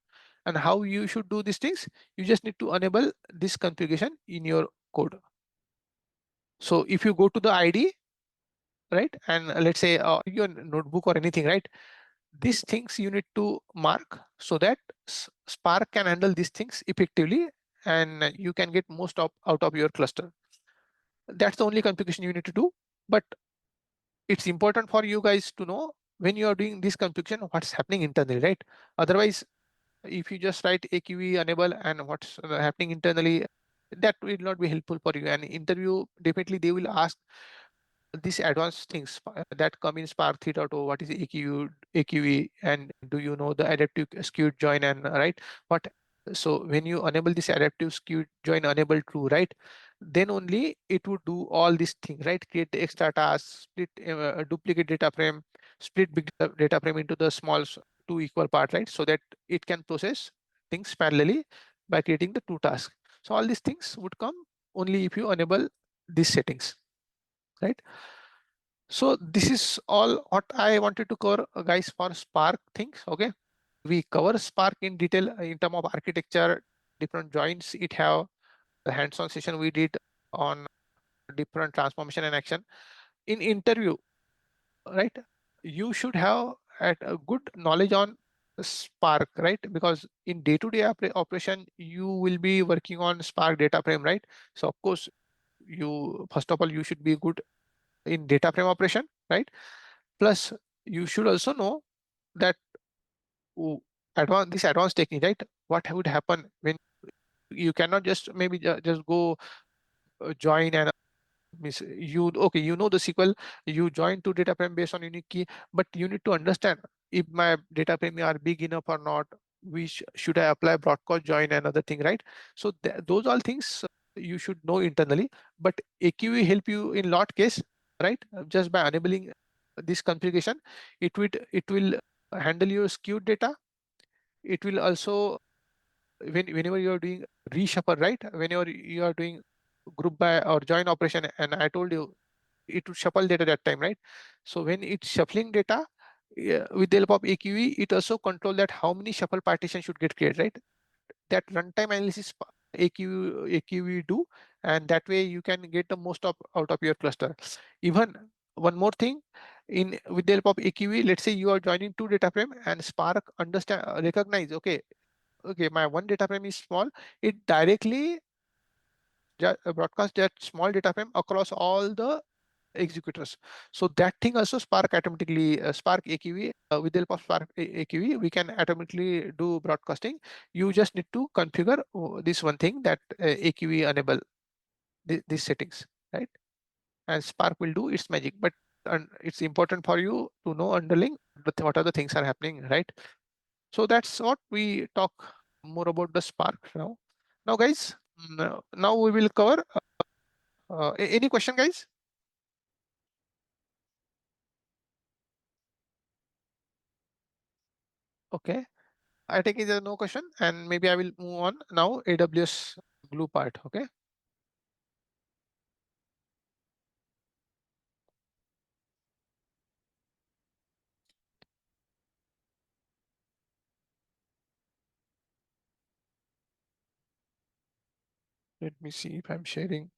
And how you should do these things, you just need to enable this configuration in your code. So if you go to the ID, right, and let's say your notebook or anything, right, these things you need to mark so that Spark can handle these things effectively, and you can get most out of your cluster. That's the only configuration you need to do. But it's important for you guys to know when you are doing this configuration, what's happening internally, right? Otherwise, if you just write AQE enable and what's happening internally, that will not be helpful for you. And interview, definitely they will ask these advanced things that come in Spark 3.0. What is AQE, and do you know the adaptive skewed join, and right? What So when you enable this adaptive skewed join enable true, right? Then only it would do all these things, right? Create the extra tasks, split duplicate data frame, split big data frame into the small two equal part, right? So that it can process things parallelly by creating the two tasks. So all these things would come only if you enable these settings, right? So this is all what I wanted to cover, guys, for Spark things. Okay, we cover Spark in detail in terms of architecture, different joints it have. The hands-on session we did on different transformation and action. In interview, right, you should have a good knowledge on Spark, right? Because in day-to-day operation, you will be working on Spark data frame, right? So of course, you first of all you should be good in data frame operation, right? Plus, you should also know that this advanced technique, right? What would happen when you cannot just maybe just go join and miss you. Okay, you know the SQL, you join two data frame based on unique key, but you need to understand if my data frame are big enough or not. Which should I apply broadcast join and other thing, right? So those all things you should know internally. But AQE help you in lot case, right? Just by enabling this configuration, it will handle your skewed data, it will also, whenever you are doing reshuffle, right? Whenever you are doing group by or join operation, and I told you it would shuffle data that time, right? So when it's shuffling data, with the help of AQE, it also control that how many shuffle partitions should get created, right? That runtime analysis AQE do, and that way you can get the most out of your cluster. Even one more thing, in with the help of AQE, let's say you are joining two data frame and Spark understand recognize, okay, my one data frame is small, it directly broadcast that small data frame across all the executors. So that thing also Spark automatically, Spark AQE, with the help of Spark AQE, we can automatically do broadcasting. You just need to configure this one thing, that AQE enable these settings, right? And Spark will do its magic. But it's important for you to know underlying what are the things are happening, right? So that's what we talk more about the Spark now. Now, guys, now we will cover. Any question, guys? Okay. I think there's no question, and maybe I will move on now. AWS glue part. Okay. Let me see if I'm sharing.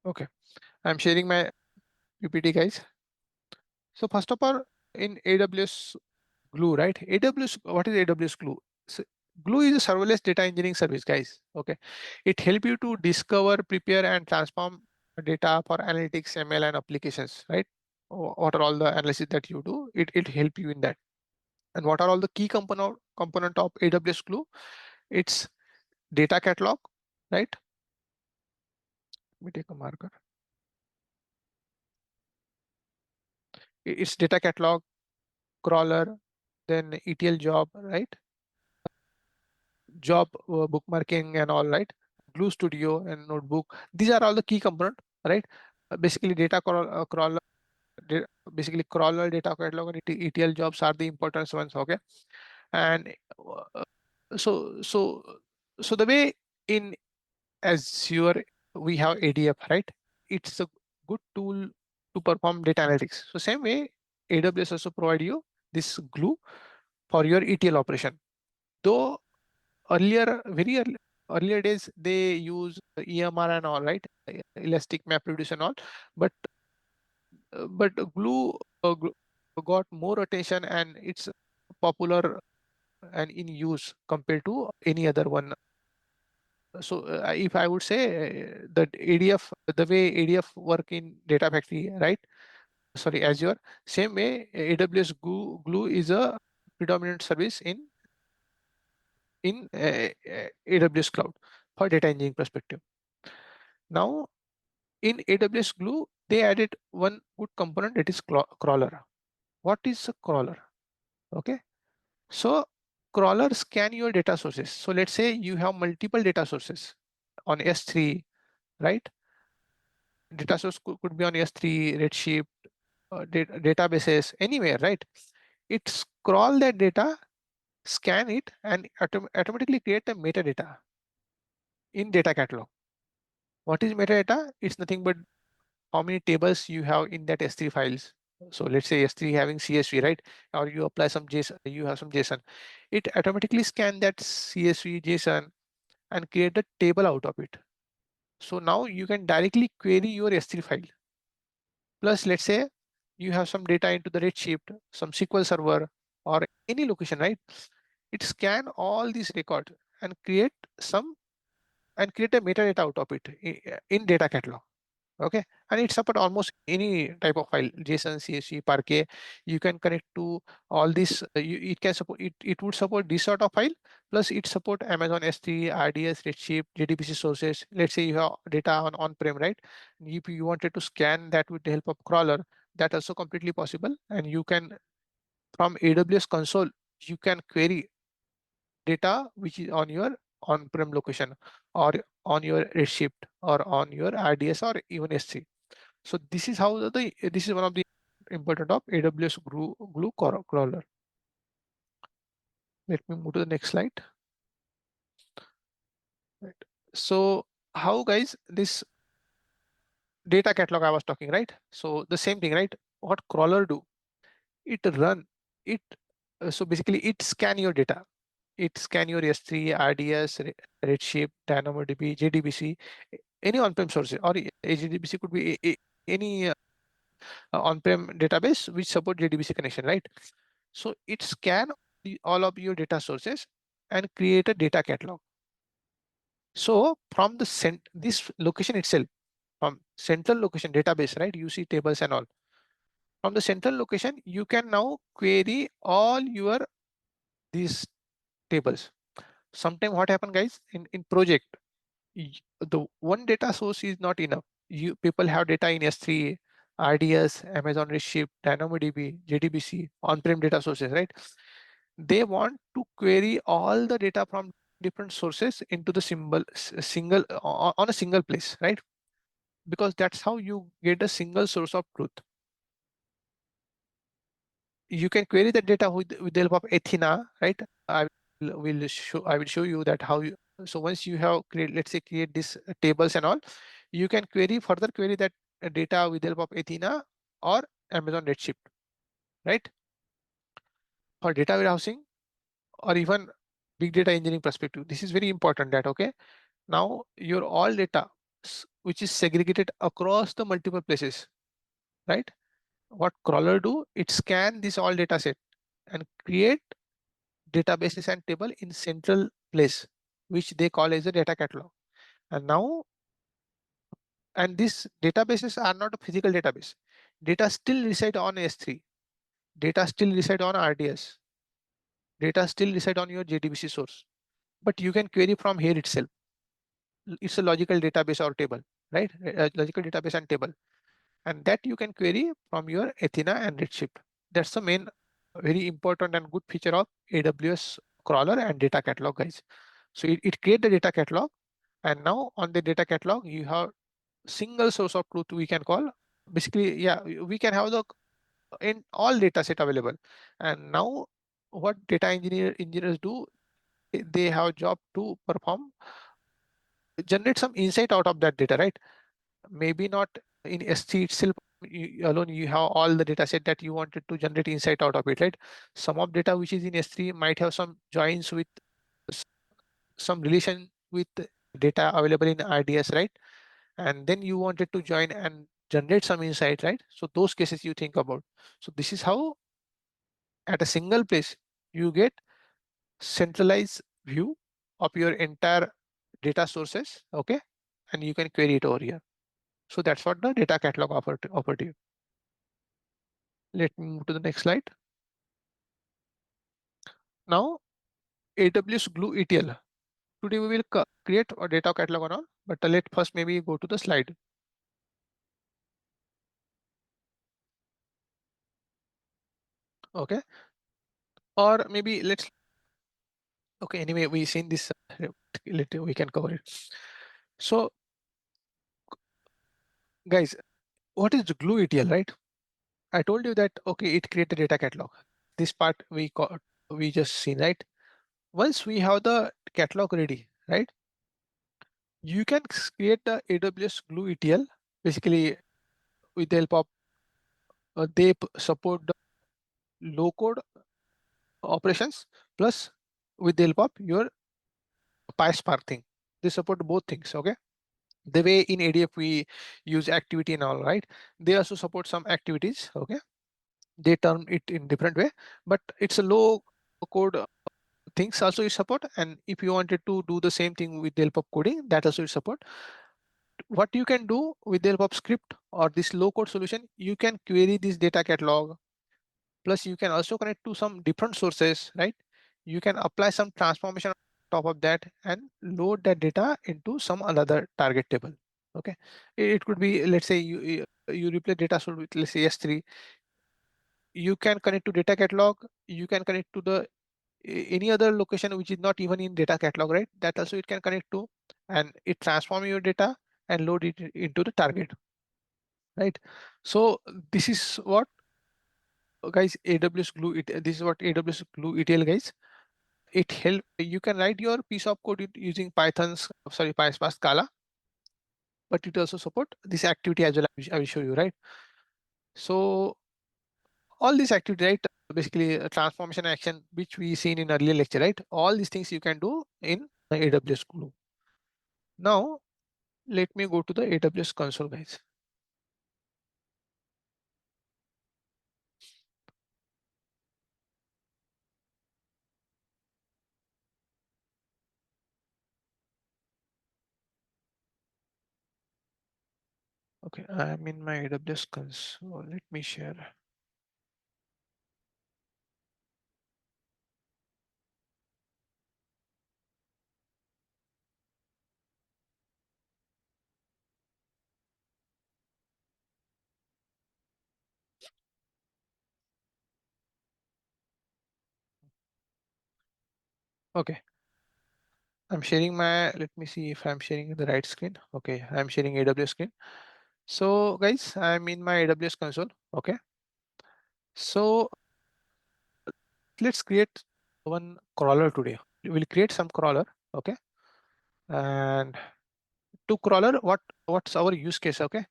Okay. I'm sharing my PPT, guys. So first of all, in AWS glue, right? AWS, what is AWS glue? So glue is a serverless data engineering service, guys. Okay. It helps you to discover, prepare, and transform data for analytics, ML, and applications, right? What are all the analysis that you do? It help you in that. And what are all the key component of AWS glue? It's data catalog, right? Let me take a marker. It's data catalog, crawler, then ETL job, right? Job bookmarking and all, right? Glue Studio and Notebook. These are all the key component, right? Basically, crawler, basically crawler, data catalog, and ETL jobs are the important ones. Okay, and uh, so so so the way in Azure we have ADF, right? It's a good tool to perform data analytics. So same way, AWS also provide you this glue for your ETL operation. Though earlier days they use EMR and all, right? Elastic MapReduce and all, but glue got more attention, and it's popular and in use compared to any other one. So if I would say that ADF, the way ADF work in Data Factory, right? Sorry, Azure, same way AWS glue is a predominant service in AWS cloud for data engineering perspective. Now in AWS glue, they added one good component, that is crawler. What is a crawler? Okay, so crawler scan your data sources. So let's say you have multiple data sources on S3, right? Data source could be on S3, Redshift, databases, anywhere, right? It scroll that data, scan it, and automatically create a metadata in data catalog. What is metadata? It's nothing but how many tables you have in that S3 files. So let's say S3 having CSV, right? Or you apply some JSON, you have some JSON. It automatically scan that CSV JSON and create a table out of it. So now you can directly query your S3 file. Plus, let's say you have some data into the Redshift, some SQL Server, or any location, right? It scan all these records and create a metadata out of it in data catalog. Okay, and it support almost any type of file, JSON, CSV, Parquet. You can connect to all this. It can support it. It would support this sort of file. Plus, it support Amazon S3, RDS, Redshift, JDBC sources. Let's say you have data on-prem, right? If you wanted to scan that with the help of crawler, that also completely possible. And you can, from AWS console, you can query data which is on your on-prem location, or on your Redshift, or on your RDS, or even S3. So this is how this is one of the important of AWS glue crawler. Let me move to the next slide. Right. So how guys this data catalog I was talking, right? So the same thing, right? What crawler do? It run it. So basically it scan your data. It scan your S3, RDS, Redshift, DynamoDB, JDBC, any on-prem source, or JDBC could be any on-prem database which support JDBC connection, right? So it scan all of your data sources and create a data catalog. So from the this location itself, from central location database, right? You see tables and all. From the central location, you can now query all your these tables. Sometimes what happen, guys, in project, the one data source is not enough. You people have data in S3, RDS, Amazon Redshift, DynamoDB, JDBC, on-prem data sources, right? They want to query all the data from different sources into the single on a single place, right? Because that's how you get a single source of truth. You can query the data with the help of Athena, right? I will show you that how you. So once you have let's say create this tables and all, you can further query that data with the help of Athena or Amazon Redshift, right? For data warehousing or even big data engineering perspective, this is very important that, okay, now your all data which is segregated across the multiple places, right? What crawler do, it scan this all data set and create databases and table in central place, which they call as a data catalog. And now, and these databases are not a physical database. Data still reside on S3, data still reside on RDS, data still reside on your JDBC source, but you can query from here itself. It's a logical database or table, right? A logical database and table, and that you can query from your Athena and Redshift. That's the main very important and good feature of AWS crawler and data catalog, guys. So it creates the data catalog, and now on the data catalog you have single source of truth, we can call. Basically, yeah, we can have the in all data set available. And now what data engineers do, they have job to perform, generate some insight out of that data, right? Maybe not in S3 itself alone, you have all the data set that you wanted to generate insight out of it, right? Some of data which is in S3 might have some joins with some relation with data available in RDS, right? And then you wanted to join and generate some insight, right? So those cases you think about. So this is how at a single place you get centralized view of your entire data sources, okay? And you can query it over here. So that's what the data catalog offer to you. Let me move to the next slide. Now, AWS Glue ETL. Today we will create a data catalog on all, but let first maybe go to the slide. Okay. Or maybe let's, okay, anyway, we seen this, we can cover it. So guys, what is the Glue ETL, right? I told you that, okay, it create a data catalog. This part we just seen, right? Once we have the catalog ready, right? You can create the AWS Glue ETL, basically with the help of, they support the low code operations plus with the help of your PySpark thing. They support both things, okay? The way in ADF we use activity and all, right? They also support some activities, okay? They term it in different way, but it's a low code things also you support. And if you wanted to do the same thing with the help of coding, that also you support. What you can do with the help of script or this low code solution, you can query this data catalog. Plus you can also connect to some different sources, right? You can apply some transformation on top of that and load that data into some another target table. Okay. It could be, let's say you replace data source with, let's say, S3. You can connect to data catalog. You can connect to the any other location which is not even in data catalog, right? That also it can connect to, and it transform your data and load it into the target, right? So this is what. guys, AWS Glue, this is what AWS Glue ETL, guys. It help, you can write your piece of code using Python's, sorry, PySpark Scala, but it also support this activity as well. I will show you, right? So all these activity, right? Basically a transformation action, which we seen in earlier lecture, right? All these things you can do in the AWS Glue. Now, let me go to the AWS console, guys. Okay, I'm in my AWS console. Let me share. Okay, I'm sharing my, let me see if I'm sharing the right screen. Okay, I'm sharing AWS screen. So guys, I'm in my AWS console. Okay, so let's create one crawler today. We'll create some crawler. Okay, and to crawler, what's our use case? Okay,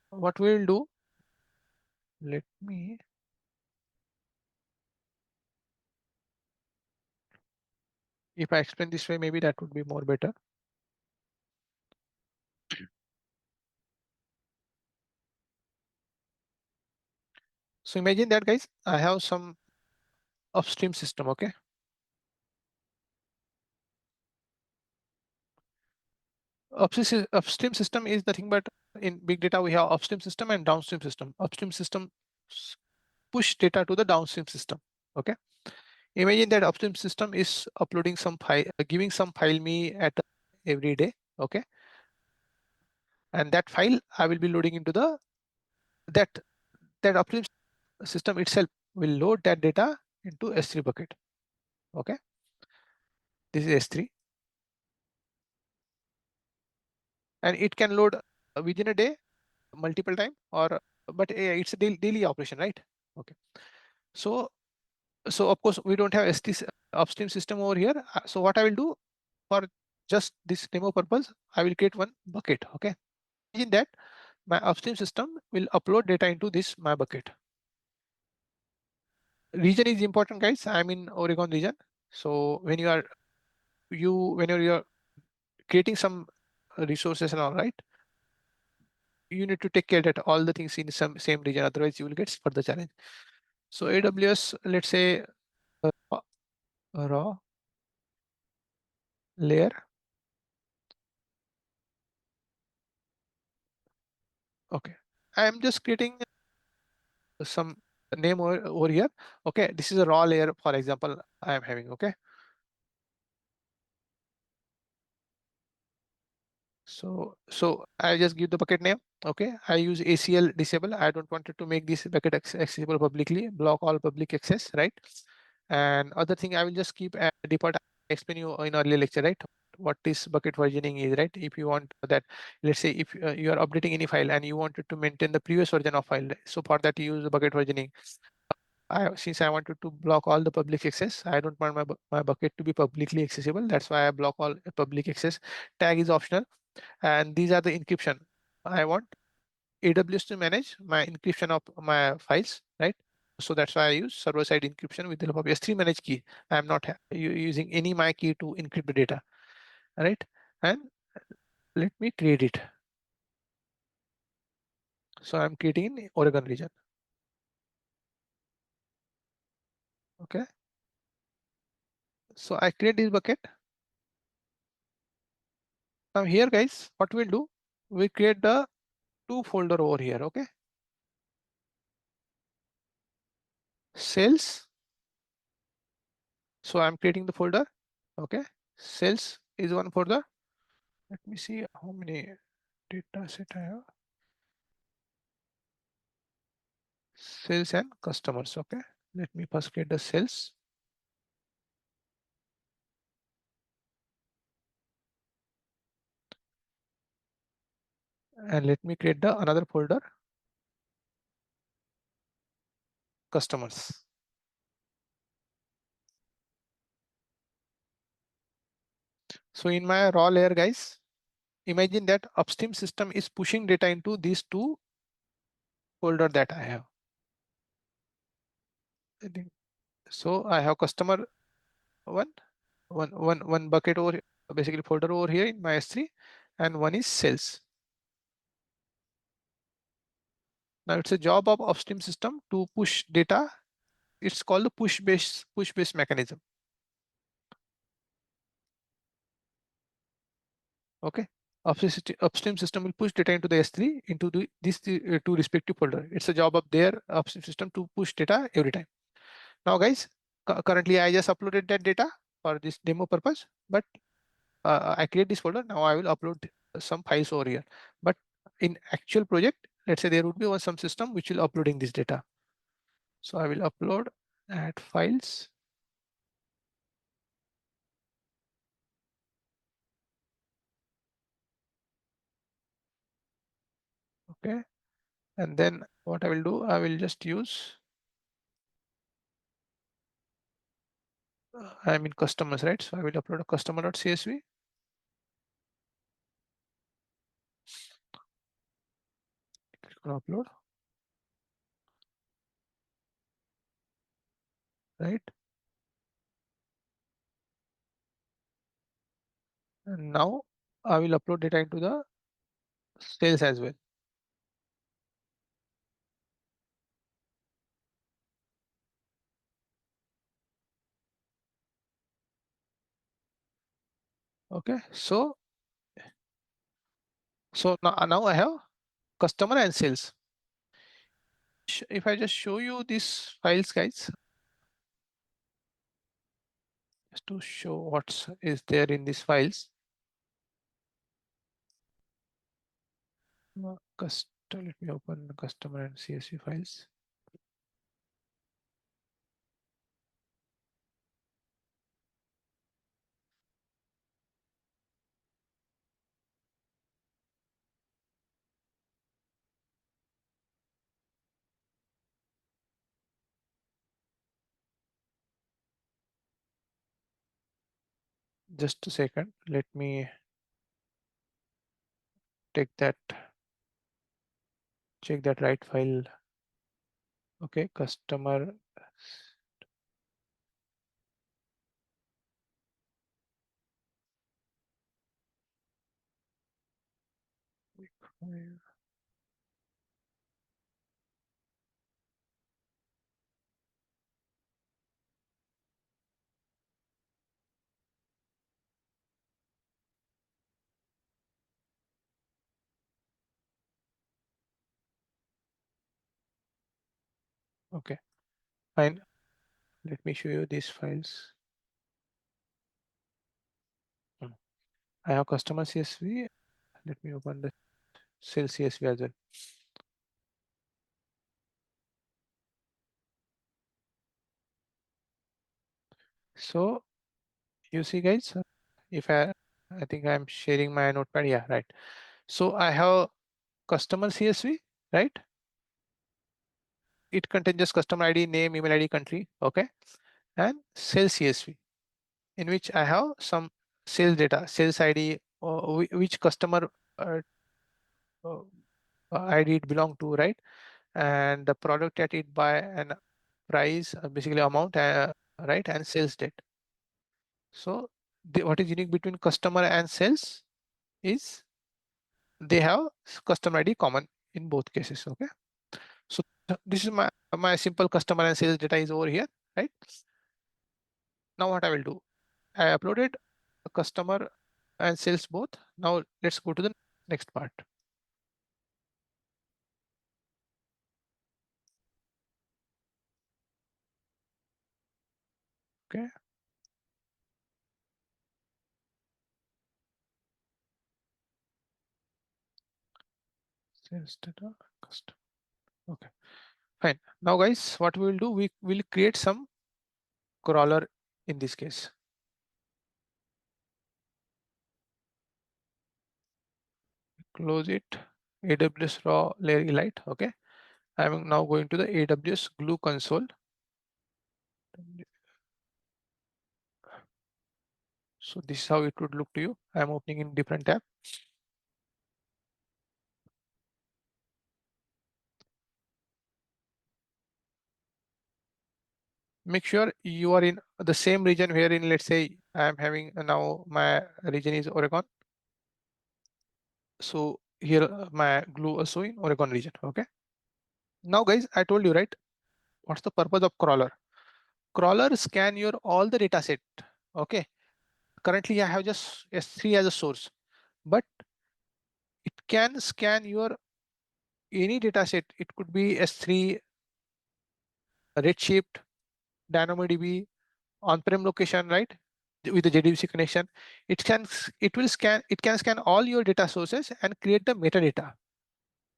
what we'll do, let me, if I explain this way, maybe that would be more better. So imagine that, guys, I have some upstream system. Okay, upstream system is the thing, but in big data we have upstream system and downstream system. Upstream system push data to the downstream system. Okay, imagine that upstream system is uploading some file, giving some file me at every day. Okay, and that file I will be loading into the, that that upstream system itself will load that data into S3 bucket. Okay, this is S3, and it can load within a day, multiple time, or but it's a daily operation, right? Okay, so of course we don't have ST upstream system over here. So what I will do for just this demo purpose, I will create one bucket. Okay, in that my upstream system will upload data into this my bucket. Region is important, guys. I'm in Oregon region. So when you are whenever you're creating some resources and all, right, you need to take care that all the things in some same region, otherwise you will get further challenge. So AWS, let's say uh, raw layer. Okay, I am just creating some name over here. Okay, this is a raw layer, for example, I am having. Okay, so I just give the bucket name. Okay, I use ACL disable. I don't want it to make this bucket accessible publicly, block all public access, right? And other thing, I will just keep a default. I explain you in earlier lecture, right, what this bucket versioning is, right? If you want that, let's say if you are updating any file and you wanted to maintain the previous version of file, so for that you use the bucket versioning. Since I wanted to block all the public access, I don't want my bucket to be publicly accessible. That's why I block all public access. Tag is optional, and these are the encryption. I want AWS to manage my encryption of my files, right? So that's why I use server-side encryption with the help of S3 managed key. I'm not using any my key to encrypt the data, right? And let me create it. So I'm creating in Oregon region. Okay. So I create this bucket. Now here, guys, what we'll do, we create the two folder over here. Okay. Sales. So I'm creating the folder. Okay. Sales is one folder. Let me see how many data set I have. Sales and customers. Okay. Let me first create the sales. And let me create the another folder. customers. So in my raw layer, guys, imagine that upstream system is pushing data into these two folder that I have. I think so. I have customer one, one bucket over, basically folder over here in my S3, and one is sales. Now it's a job of upstream system to push data. It's called the push based mechanism. Okay. Upstream system will push data into the S3 into these two respective folder. It's a job of their upstream system to push data every time. Now, guys, currently I just uploaded that data for this demo purpose, but I create this folder. Now I will upload some files over here. But in actual project, let's say there would be some system which will uploading this data. So I will upload, add files. Okay. And then what I will do, I will just use, I mean customers, right? So I will upload a customer.csv. Upload, right? And now I will upload data into the sales as well. Okay. So now I have customer and sales. If I just show you these files, guys, just to show what is there in these files. Let me open the customer and CSV files. Just a second. Let me take that, check that right file. Okay, customer. Okay, fine. Let me show you these files. I have customer CSV. Let me open the sales CSV as well. So you see, guys, if I think I'm sharing my notepad. Yeah, right. So I have customer CSV, right? It contains just customer ID, name, email ID, country. Okay. And sales CSV, in which I have some sales data, sales ID, which customer uh, uh, ID it belong to, right? And the product that it buy, and price, basically amount, right? And sales date. So what is unique between customer and sales is they have customer ID common in both cases. Okay. So this is my simple customer and sales data is over here, right? Now what I will do, I uploaded a customer and sales both. Now let's go to the next part. Okay. Sales data, custom. Okay, fine. Now guys, what we will do, we will create some crawler in this case. Close it. AWS raw layer elite. Okay. I'm now going to the AWS Glue console. So this is how it would look to you. I'm opening in different tab. Make sure you are in the same region wherein, let's say I'm having now my region is Oregon. So here my glue also in Oregon region. Okay. Now guys, I told you, right? What's the purpose of crawler? Crawler scan your all the data set. Okay. Currently I have just S3 as a source, but it can scan your any data set. It could be S3, Redshift, DynamoDB, on-prem location, right? With the JDBC connection, it can scan all your data sources and create the metadata.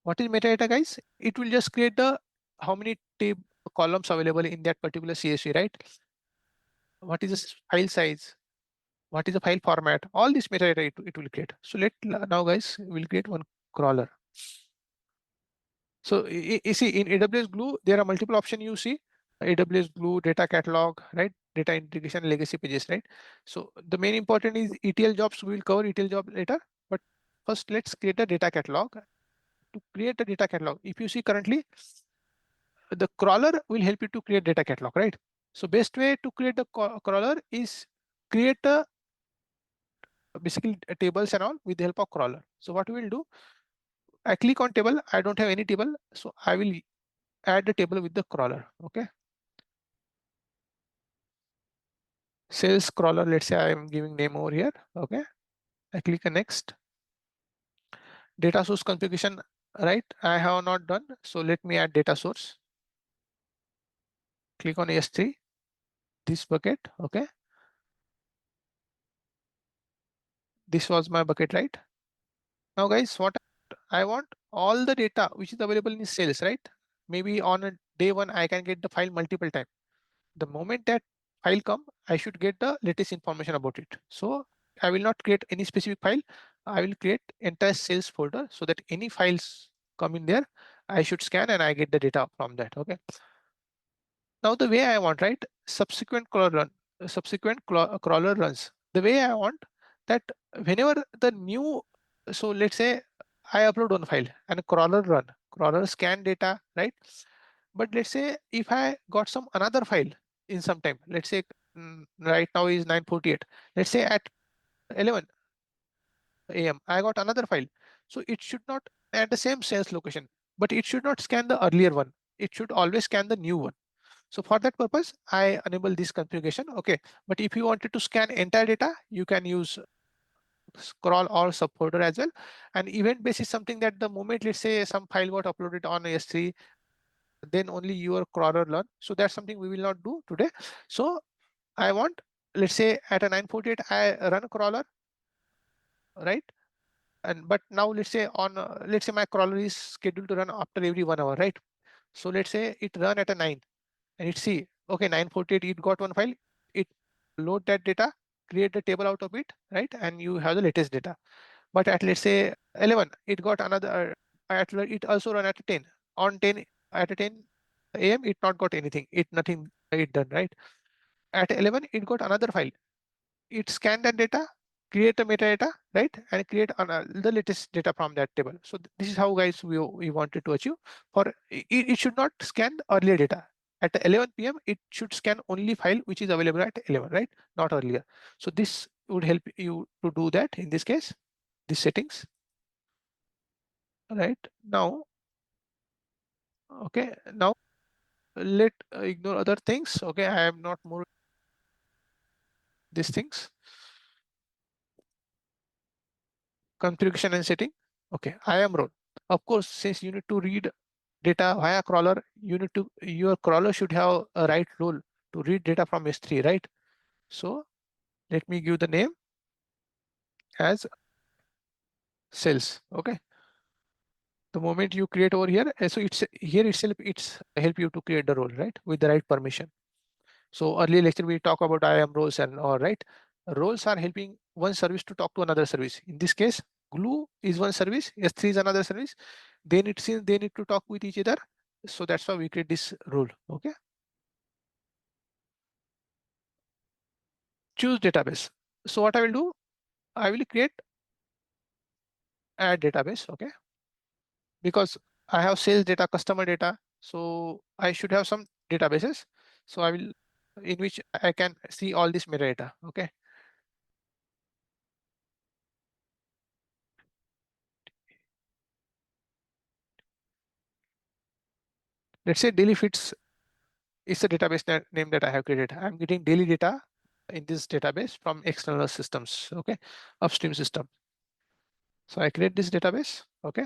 What is metadata, guys? It will just create the how many columns available in that particular CSV, right? What is the file size? What is the file format? All this metadata it will create. So now guys, we'll create one crawler. So you see in AWS Glue, there are multiple options you see. AWS Glue, data catalog, right? Data integration, legacy pages, right? So the main important is ETL jobs. We will cover ETL job later. But first, let's create a data catalog. To create a data catalog, if you see currently, the crawler will help you to create data catalog, right? So best way to create the crawler is create a basically tables and all with the help of crawler. So what we will do, I click on table. I don't have any table, so I will add the table with the crawler. Okay. Sales crawler. Let's say I am giving name over here. Okay. I click on next. Data source configuration, right? I have not done. So let me add data source. Click on S3, this bucket. Okay. This was my bucket, right? Now guys, what I want all the data which is available in sales, right? Maybe on a day one, I can get the file multiple times. The moment that file come, I should get the latest information about it. So I will not create any specific file. I will create entire sales folder so that any files come in there, I should scan and I get the data from that. Okay. Now the way I want, right? Subsequent crawler runs. The way I want that whenever the new, so let's say I upload one file and a crawler scan data, right? But let's say if I got some another file in some time, let's say right now is 9:48. Let's say at 11 a.m. I got another file. So it should not at the same sales location, but it should not scan the earlier one. It should always scan the new one. So for that purpose, I enable this configuration. Okay. But if you wanted to scan entire data, you can use scroll or subfolder as well. And event base is something that the moment, let's say some file got uploaded on S3, then only your crawler learn. So that's something we will not do today. So I want, let's say at a 9:48, I run a crawler, right? And but now let's say on, let's say my crawler is scheduled to run after every 1 hour, right? So let's say it run at a 9 and it see, okay, 9:48, it got one file, it load that data, create the table out of it, right? And you have the latest data. But at let's say 11, it got another, it also run at 10. On 10, at 10 a.m., it not got anything, nothing it done, right? At 11, it got another file. It scanned that data, create a metadata, right? And create the latest data from that table. So this is how guys we wanted to achieve. For it should not scan the earlier data. At 11 p.m., it should scan only file which is available at 11, right? Not earlier. So this would help you to do that in this case, these settings. Right now, okay, now let ignore other things. Okay, I am not more these things. Configuration and setting. Okay, I am role. Of course, since you need to read data via crawler, your crawler should have a right role to read data from S3, right? So let me give the name as sales. Okay. The moment you create over here, so it's here itself, it's help you to create the role, right? With the right permission. So earlier lecture we talk about IAM roles and all, right? Roles are helping one service to talk to another service. In this case, Glue is one service, S3 is another service. They need to talk with each other. So that's why we create this rule. Okay. Choose database. So what I will do, I will create add database. Okay. Because I have sales data, customer data. So I should have some databases. So I will, in which I can see all this metadata. Okay. Let's say daily fits is a database name that I have created. I'm getting daily data in this database from external systems. Okay. Upstream system. So I create this database. Okay.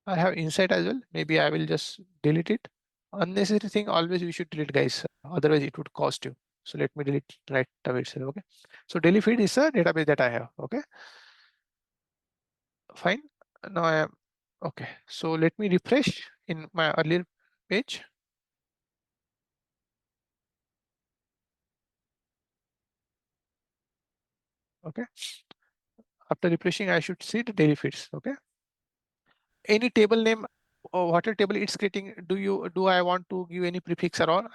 I have insight as well. Maybe I will just delete it. Unnecessary thing always we should delete, guys. Otherwise it would cost you. So let me delete right away itself. Okay. So daily feed is a database that I have. Okay. Fine. Now I am okay. So let me refresh in my earlier page. Okay. After refreshing, I should see the daily feeds. Okay. Any table name or whatever table it's creating, do I want to give any prefix or all?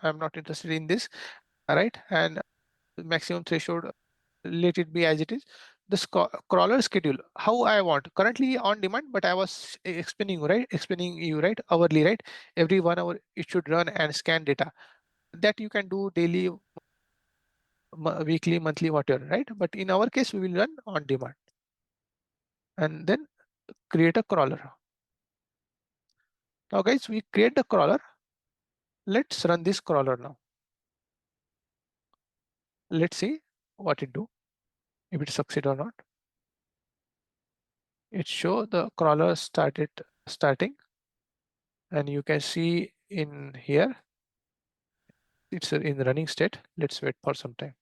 I'm not interested in this. All right. And maximum threshold, let it be as it is. The crawler schedule, how I want currently on demand, but I was explaining you, right? Hourly, right? Every 1 hour it should run and scan data that you can do daily, weekly, monthly, whatever, right? But in our case, we will run on demand and then create a crawler. Now guys, we create the crawler. Let's run this crawler now. Let's see what it do, if it succeed or not. It show the crawler starting, and you can see in here it's in running state. Let's wait for some time.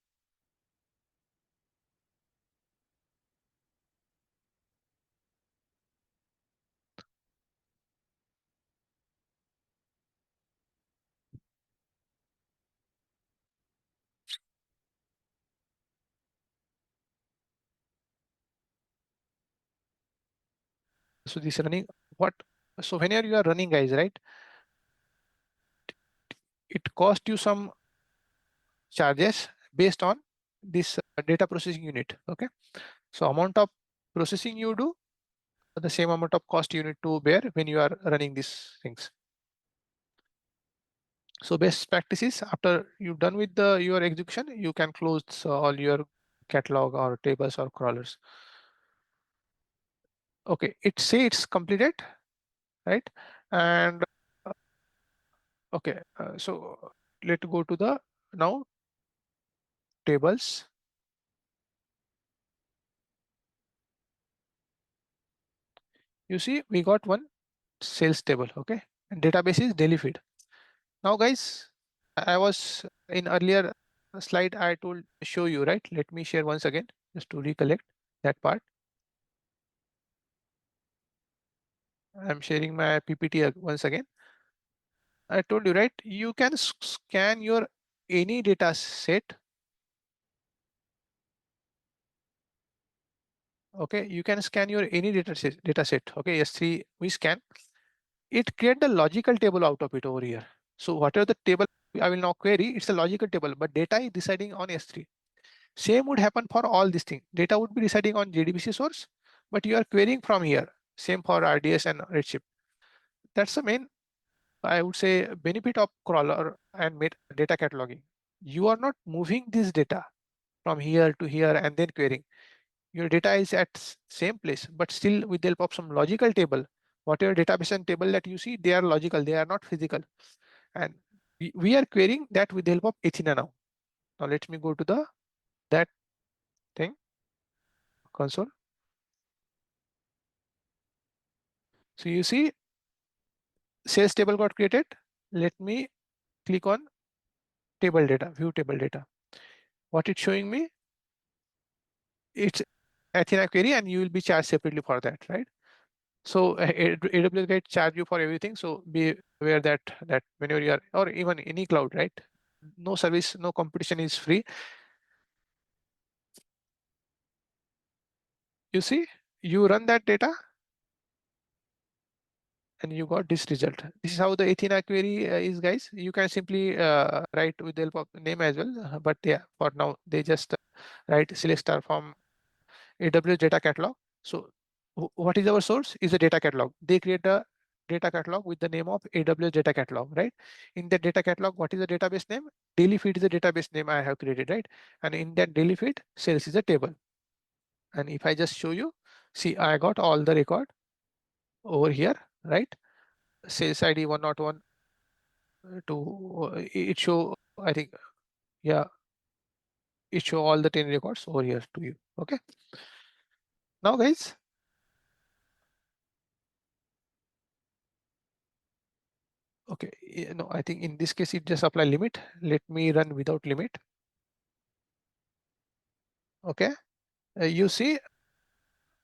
So this running what? So whenever you are running, guys, right? It cost you some charges based on this data processing unit. Okay. So amount of processing you do, the same amount of cost you need to bear when you are running these things. So best practices, after you've done with your execution, you can close all your catalog or tables or crawlers. Okay, it say it's completed, right? And okay, so let's go to the now tables. You see, we got one sales table. Okay, and database is daily feed. Now, guys, I was in earlier slide I told show you, right? Let me share once again just to recollect that part. I'm sharing my PPT once again. I told you, right? You can scan your any data set. Okay, you can scan your any data set. Okay, S3 we scan. It create the logical table out of it over here. So whatever the table I will now query, it's a logical table, but data is deciding on S3. Same would happen for all these things. Data would be residing on JDBC source, but you are querying from here. Same for RDS and Redshift. That's the main, I would say, benefit of crawler and data cataloging. You are not moving this data from here to here and then querying. Your data is at same place, but still with the help of some logical table, whatever database and table that you see, they are logical, they are not physical. And we are querying that with the help of Athena now. Now let me go to that thing, console. So you see sales table got created. Let me click on table data, view table data. What it's showing me, it's Athena query, and you will be charged separately for that, right? So AWS guide charge you for everything. So be aware that whenever you are, or even any cloud, right? No service, no competition is free. You see, you run that data and you got this result. This is how the Athena query is, guys. You can simply write with the help of name as well. But yeah, for now they just write select star from AWS data catalog. So what is our source? Is a data catalog. They create a data catalog with the name of AWS data catalog, right? In that data catalog, what is the database name? Daily feed is the database name I have created, right? And in that daily feed, sales is a table. And if I just show you, see, I got all the record over here, right? Sales ID 101 to it show, I think, yeah, it show all the 10 records over here to you. Okay. Now, guys, okay, no, I think in this case it just apply limit. Let me run without limit. Okay. You see,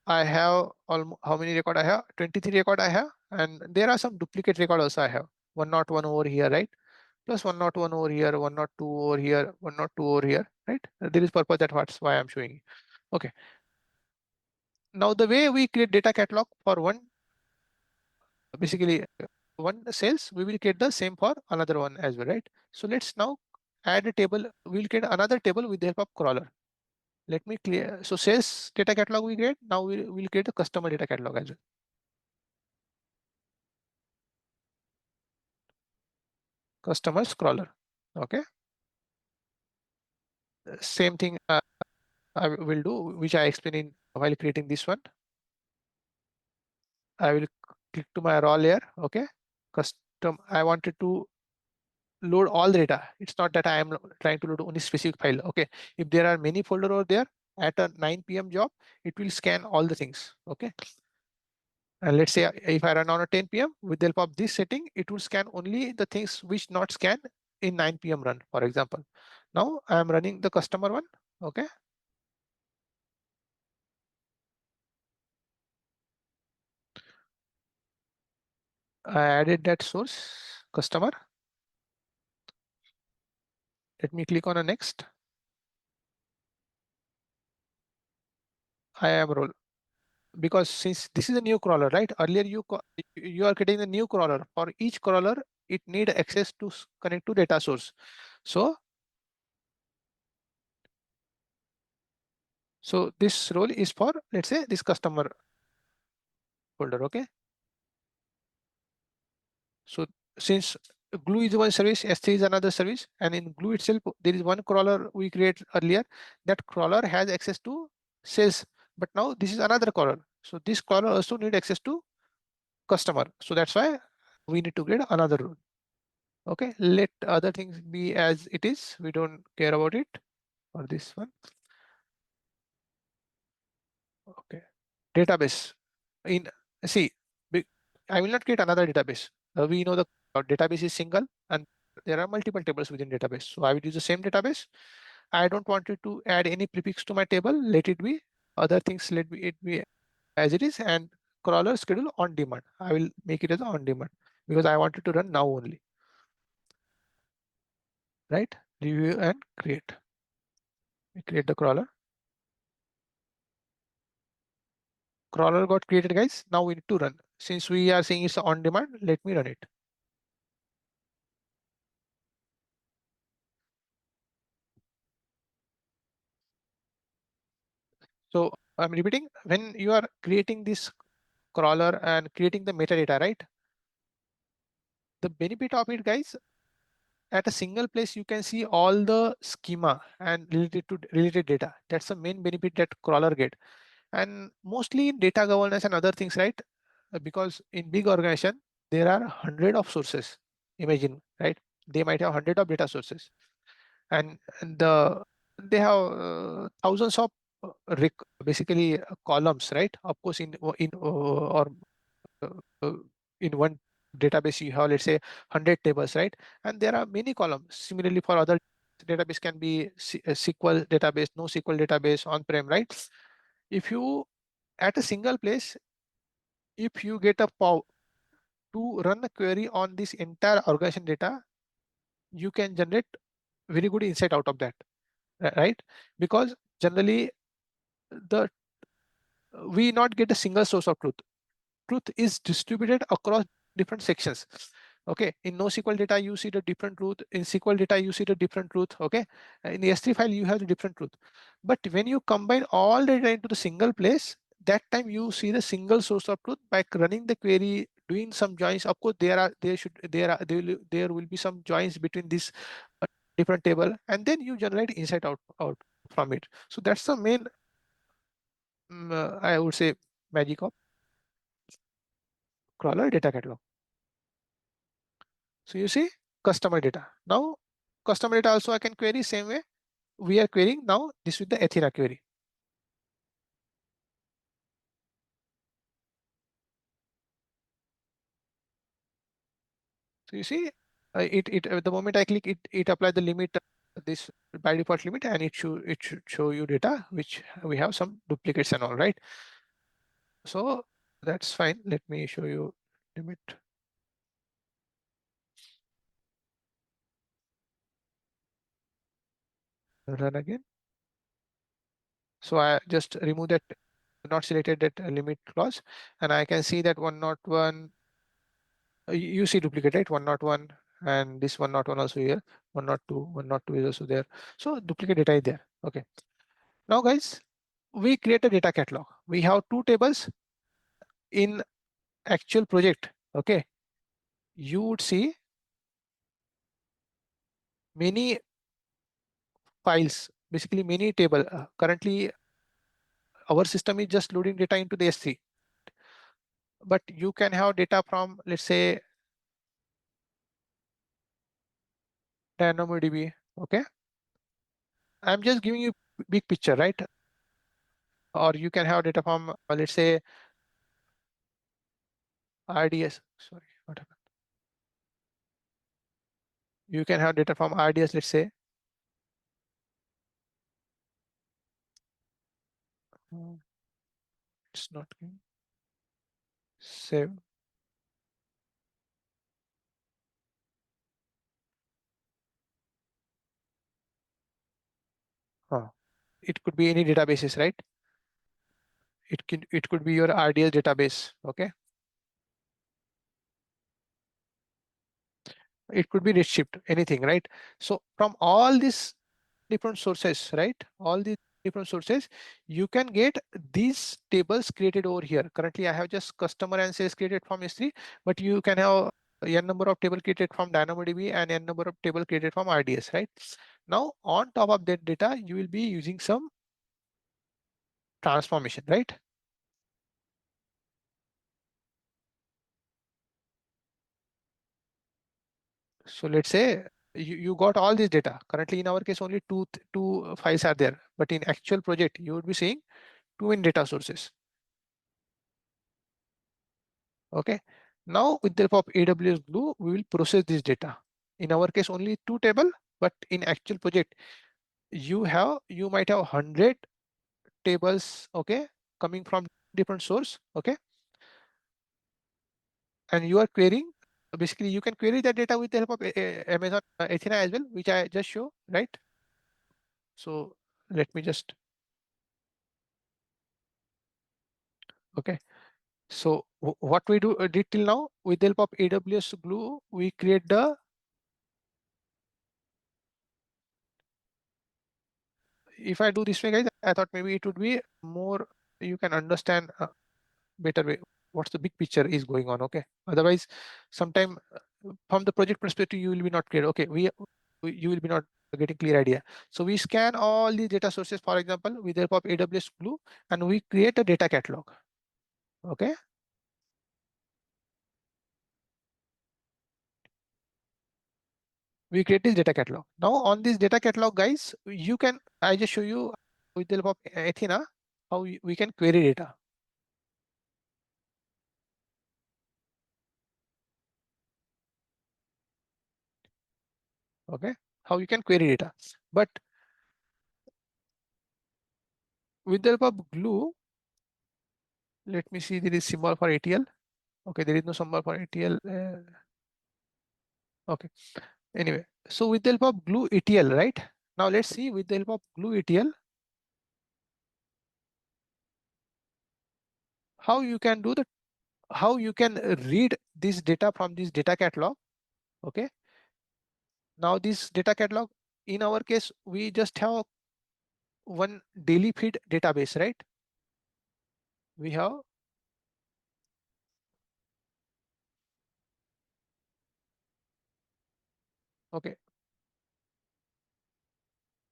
I have almost how many record I have? 23 record I have, and there are some duplicate record also I have. 101 over here, right? Plus 101 over here, 102 over here, 102 over here, right? There is purpose, that's why I'm showing you. Okay. Now the way we create data catalog for one, basically one sales, we will get the same for another one as well, right? So let's now add a table. We'll get another table with the help of crawler. Let me clear. So sales data catalog we get. Now we'll create a customer data catalog as well. Customers crawler. Okay. Same thing I will do, which I explained in while creating this one. I will click to my raw layer. Okay. Custom. I wanted to load all the data. It's not that I am trying to load only specific file. Okay. If there are many folder over there at a 9 p.m. job, it will scan all the things. Okay. And let's say if I run on a 10 p.m. with the help of this setting, it will scan only the things which not scan in 9 p.m. run, for example. Now I am running the customer one. Okay. I added that source customer. Let me click on a next. I am role, because since this is a new crawler, right? Earlier you are getting the new crawler. For each crawler, it need access to connect to data source. So this role is for, let's say, this customer folder. Okay. So since Glue is one service, S3 is another service, and in Glue itself, there is one crawler we created earlier. That crawler has access to sales, but now this is another crawler. So this crawler also need access to customer. So that's why we need to create another rule. Okay, let other things be as it is. We don't care about it for this one. Okay, database. In see, I will not create another database. We know the database is single and there are multiple tables within database. So I will use the same database. I don't want it to add any prefix to my table. Let it be other things. Let it be as it is, and crawler schedule on demand. I will make it as on demand because I want it to run now only. Right? Review and create. We create the crawler. Crawler got created, guys. Now we need to run. Since we are saying it's on demand, let me run it. So I'm repeating, when you are creating this crawler and creating the metadata, right? The benefit of it, guys, at a single place, you can see all the schema and related data. That's the main benefit that crawler get. And mostly in data governance and other things, right? Because in big organization, there are hundred of sources. Imagine, right? They might have hundred of data sources, and they have thousands of basically columns, right? Of course, in or uh, uh, in one database you have, let's say, 100 tables, right? And there are many columns. Similarly, for other database can be a SQL database, no SQL database, on-prem, right? If you at a single place, if you get a power to run a query on this entire organization data, you can generate very good insight out of that, right? Because generally the we not get a single source of truth. Truth is distributed across different sections. Okay, in NoSQL data you see the different truth, in SQL data you see the different truth. Okay, in the S3 file you have the different truth, but when you combine all the data into the single place, that time you see the single source of truth by running the query, doing some joins. Of course there will be some joins between this different table, and then you generate insight out from it. So that's the main I would say magic of crawler data catalog. So you see customer data. Now customer data also I can query same way. We are querying now this with the Athena query. So you see it the moment I click it apply the limit, this by default limit, and it should show you data which we have some duplicates and all, right? So that's fine. Let me show you limit. Run again. So I just remove that not selected that limit clause, and I can see that 101, you see duplicate, right? 101, and this 101 also here, 102 is also there. So duplicate data is there. Okay. Now guys, we create a data catalog. We have two tables in actual project. Okay. You would see many files, basically many table. Currently our system is just loading data into the S3, but you can have data from, let's say, DynamoDB. Okay. I'm just giving you big picture, right? Or you can have data from, let's say, RDS. Sorry, what happened? You can have data from RDS, let's say. It's not going. Save. It could be any databases, right? It could be your RDS database. Okay. It could be Redshift, anything, right? So from all these different sources, right? All these different sources, you can get these tables created over here. Currently, I have just customer and sales created from S3, but you can have n number of table created from DynamoDB and n number of table created from RDS, right? Now, on top of that data, you will be using some transformation, right? So let's say you got all this data. Currently, in our case, only two files are there, but in actual project, you would be seeing two in data sources. Okay. Now with the help of AWS Glue, we will process this data. In our case, only two table, but in actual project, you might have 100 tables, okay, coming from different source, okay, and you are querying. Basically, you can query that data with the help of Amazon Athena as well, which I just show, right? So let me just, okay. So what we did till now with the help of AWS Glue, we create the, if I do this way, guys, I thought maybe it would be more, you can understand better way what's the big picture is going on. Okay. Otherwise, sometime from the project perspective, you will be not clear. Okay. You will be not getting clear idea. So we scan all the data sources, for example, with the help of AWS Glue, and we create a data catalog. Okay. We create this data catalog. Now on this data catalog, guys, you can, I just show you with the help of Athena, how we can query data. Okay. How you can query data. But with the help of Glue, let me see, there is symbol for ATL. Okay, there is no symbol for ATL. Okay. Anyway, so with the help of Glue ETL, right? Now let's see with the help of Glue ETL, how you can do the how you can read this data from this data catalog. Okay. Now this data catalog, in our case, we just have one daily feed database, right? We have, okay,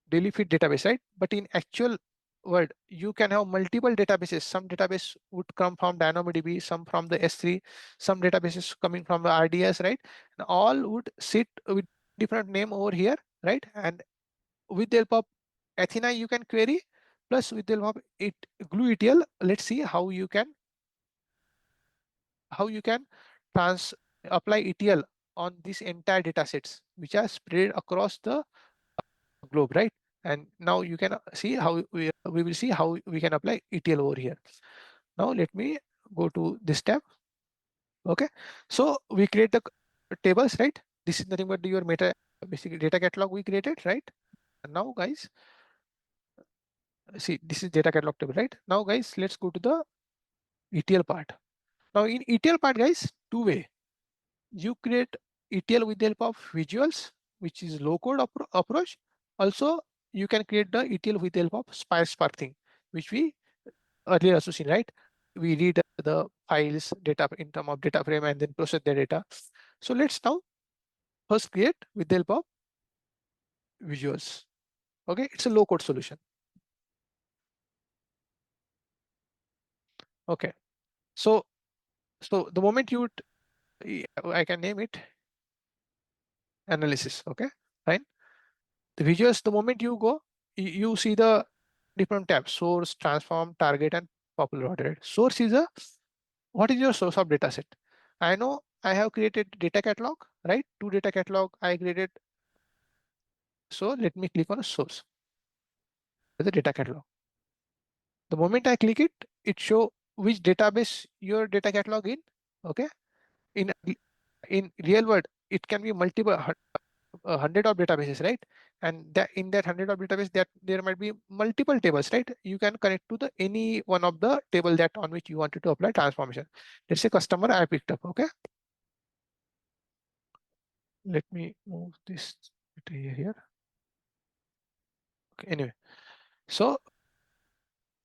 daily feed database, right? But in actual world, you can have multiple databases. Some database would come from DynamoDB, some from the S3, some databases coming from the RDS, right? And all would sit with different name over here, right? And with the help of Athena, you can query, plus with the help of it glue ETL, let's see how you can trans apply ETL on these entire data sets, which are spread across the globe, right? And now you can see how we will see how we can apply ETL over here. Now let me go to this tab. Okay, so we create the tables, right? This is nothing but your meta basically data catalog we created, right? And now guys, see, this is data catalog table, right? Now guys, let's go to the ETL part. Now in ETL part, guys, two way. You create ETL with the help of visuals, which is low code approach. Also, you can create the ETL with the help of Spark thing, which we earlier also seen, right? We read the files data in terms of data frame and then process the data. So let's now first create with the help of visuals. Okay, it's a low code solution. Okay, so the moment you I can name it analysis. Okay, fine. The visuals, the moment you go, you see the different tabs: source, transform, target, and popular order. Source is a what is your source of data set? I know I have created data catalog, right? Two data catalog I created. So let me click on a source, the data catalog. The moment I click it, it show which database your data catalog in. Okay. In real world, it can be multiple hundred of databases, right? And that in that hundred of database, that there might be multiple tables, right? You can connect to the any one of the table that on which you wanted to apply transformation. Let's say customer I picked up. Okay, let me move this here. Okay, anyway, so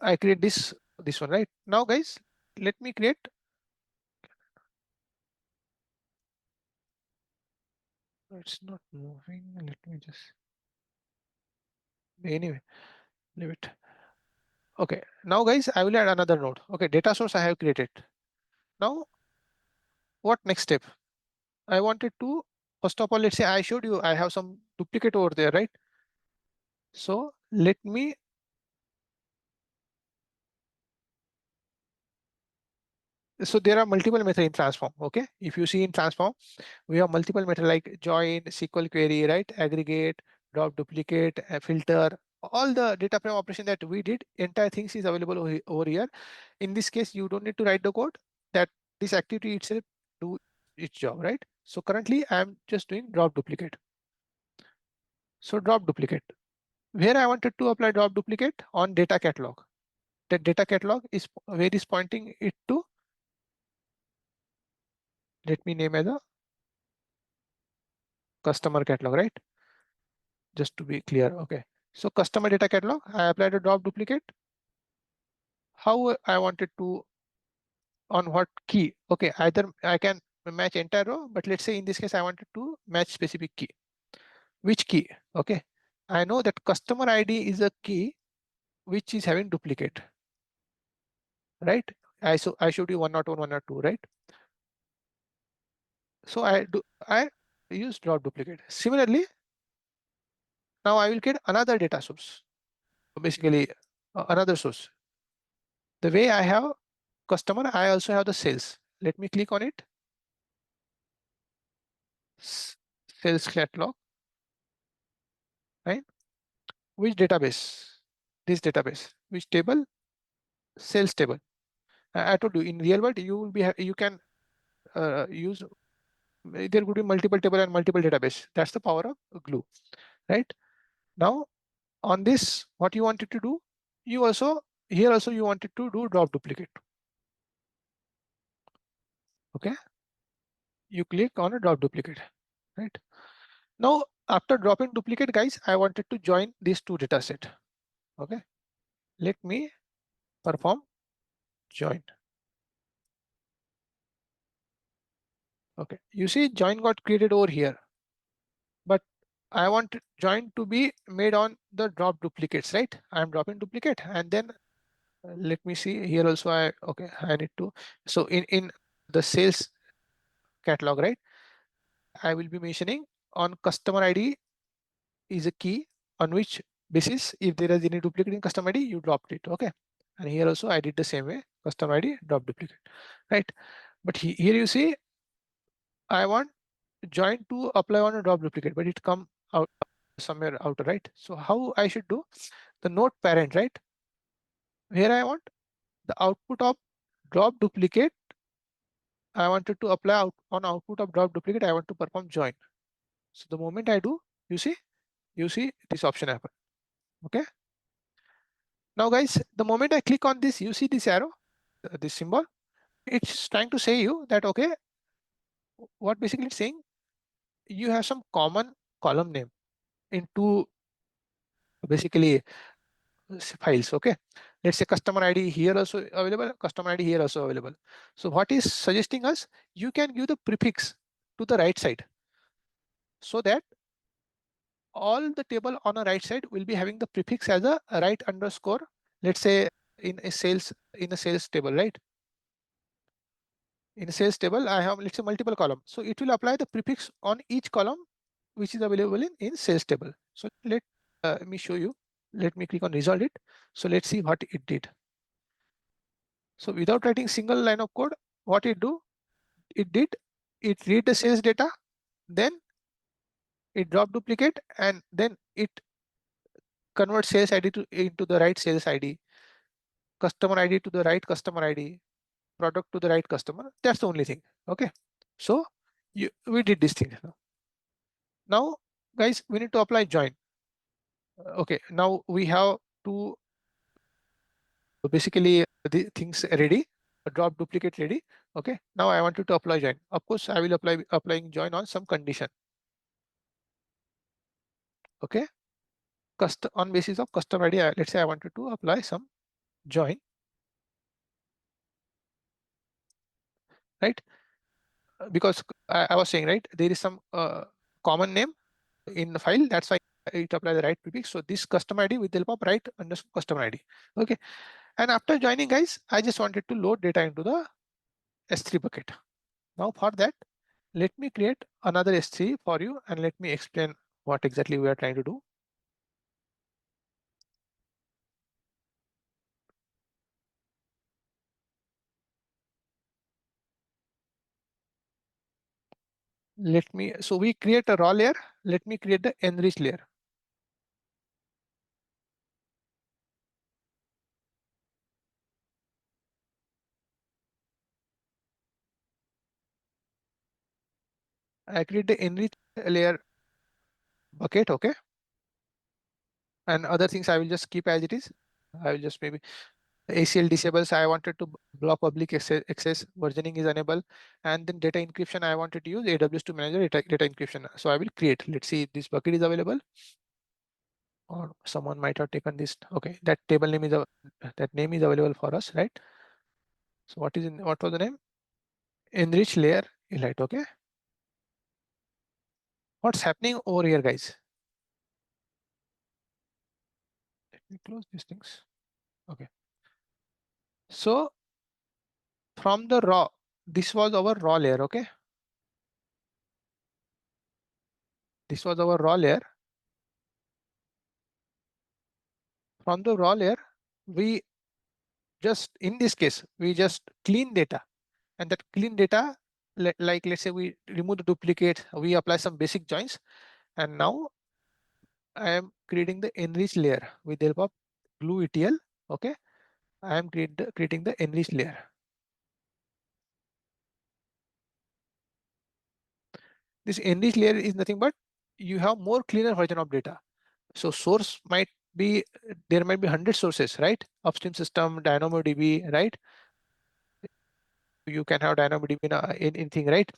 I create this one, right? Now guys, let me create, it's not moving, let me just, anyway, leave it. Okay, now guys, I will add another node. Okay, data source I have created. Now what next step? I wanted to, first of all, let's say I showed you I have some duplicate over there, right? So let me, so there are multiple methods in transform. Okay, if you see in transform, we have multiple methods like join, SQL query, right? Aggregate, drop duplicate, filter, all the data frame operation that we did, entire things is available over here. In this case, you don't need to write the code, that this activity itself do its job, right? So currently I'm just doing drop duplicate. So drop duplicate. Where I wanted to apply drop duplicate on data catalog. The data catalog is where is pointing it to. Let me name as a customer catalog, right? Just to be clear. Okay. So customer data catalog, I applied a drop duplicate. How I wanted to, on what key? Okay, either I can match entire row, but let's say in this case I wanted to match specific key. Which key? Okay. I know that customer ID is a key which is having duplicate, right? I showed you 101, 102, right? So I use drop duplicate. Similarly, now I will get another data source. Basically, another source. The way I have customer, I also have the sales. Let me click on it. Sales catalog, right? Which database? This database. Which table? Sales table. I told you in real world you will be you can use, there could be multiple table and multiple database. That's the power of glue, right? Now on this, what you wanted to do, you also here also you wanted to do drop duplicate. Okay, you click on a drop duplicate, right? Now, after dropping duplicate, guys, I wanted to join these two data set. Okay, let me perform join. Okay, you see join got created over here, but I want join to be made on the drop duplicates, right? I'm dropping duplicate, and then let me see here also. I need to, so in the sales catalog, right? I will be mentioning on customer ID is a key on which basis if there is any duplicate in customer ID, you dropped it. Okay, and here also I did the same way, customer ID drop duplicate, right? But here you see I want join to apply on a drop duplicate, but it come out somewhere out, right? So how I should do the node parent, right? Here I want the output of drop duplicate. I wanted to apply out on output of drop duplicate. I want to perform join. So the moment I do, you see this option happen. Okay. Now guys, the moment I click on this, you see this arrow, this symbol, it's trying to say you that, okay, what basically it's saying, you have some common column name in two basically files. Okay, let's say customer ID here also available, customer ID here also available. So what is suggesting us, you can give the prefix to the right side so that all the table on the right side will be having the prefix as a right underscore. Let's say in a sales table, right? In a sales table, I have, let's say, multiple columns. So it will apply the prefix on each column which is available in sales table. So let me show you. Let me click on resolve it. So let's see what it did. So without writing single line of code, what it did, it read the sales data, then it drop duplicate, and then it converts sales ID into the right sales ID, customer ID to the right customer ID, product to the right customer. That's the only thing. Okay. So we did this thing. Now, guys, we need to apply join. Okay. Now we have to basically the things ready, a drop duplicate ready. Okay. Now I wanted to apply join. Of course, I will applying join on some condition. Okay. On basis of customer ID, let's say I wanted to apply some join, right? Because I was saying, right, there is some common name in the file. That's why it apply the right prefix. So this customer ID with the help of right underscore customer ID. Okay. And after joining, guys, I just wanted to load data into the S3 bucket. Now for that, let me create another S3 for you and let me explain what exactly we are trying to do. So we create a raw layer. Let me create the enrich layer. I create the enrich layer bucket. Okay. And other things I will just keep as it is. I will just maybe ACL disables. I wanted to block public access. Versioning is enabled. And then data encryption, I wanted to use AWS to manage data encryption. So I will create. Let's see if this bucket is available. Or someone might have taken this. Okay, that table name is that name is available for us, right? So what was the name? Enrich layer elite. Okay. What's happening over here, guys? Let me close these things. Okay. So from the raw, this was our raw layer. Okay. This was our raw layer. From the raw layer, we just, in this case, we just clean data, and that clean data, like let's say we remove the duplicate, we apply some basic joins, and now I am creating the enrich layer with the help of glue ETL. Okay, I am creating the enrich layer. This enrich layer is nothing but you have more cleaner version of data. So source might be, there might be 100 sources, right? Upstream system, DynamoDB, right? you can have DynamoDB in anything, right?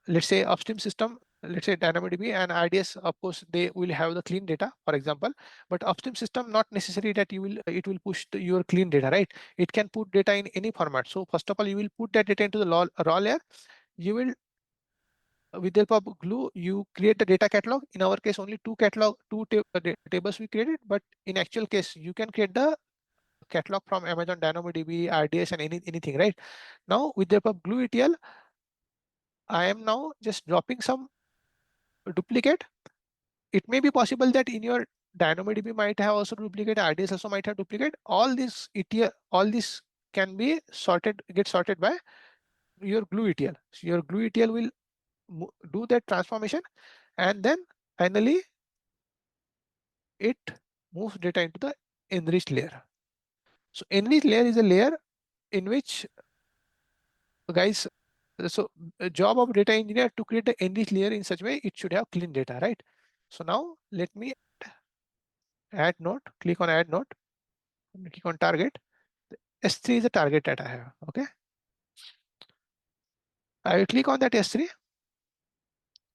Let's say upstream system, let's say DynamoDB and RDS, of course, they will have the clean data, for example, but upstream system, not necessary that it will push your clean data, right? It can put data in any format. So first of all, you will put that data into the raw layer. You will, with the help of glue, you create the data catalog. In our case, only two tables we created, but in actual case, you can create the catalog from Amazon DynamoDB, RDS, and anything, right? Now, with the help of glue ETL, I am now just dropping some duplicate. It may be possible that in your DynamoDB might have also duplicate, RDS also might have duplicate. All this ETL, all this can be get sorted by your glue ETL. So your glue ETL will do that transformation, and then finally it moves data into the enriched layer. So enriched layer is a layer in which, guys, so a job of data engineer to create the enriched layer in such way it should have clean data, right? So now let me add node, click on add node, and click on target. S3 is the target that I have. Okay. I will click on that S3.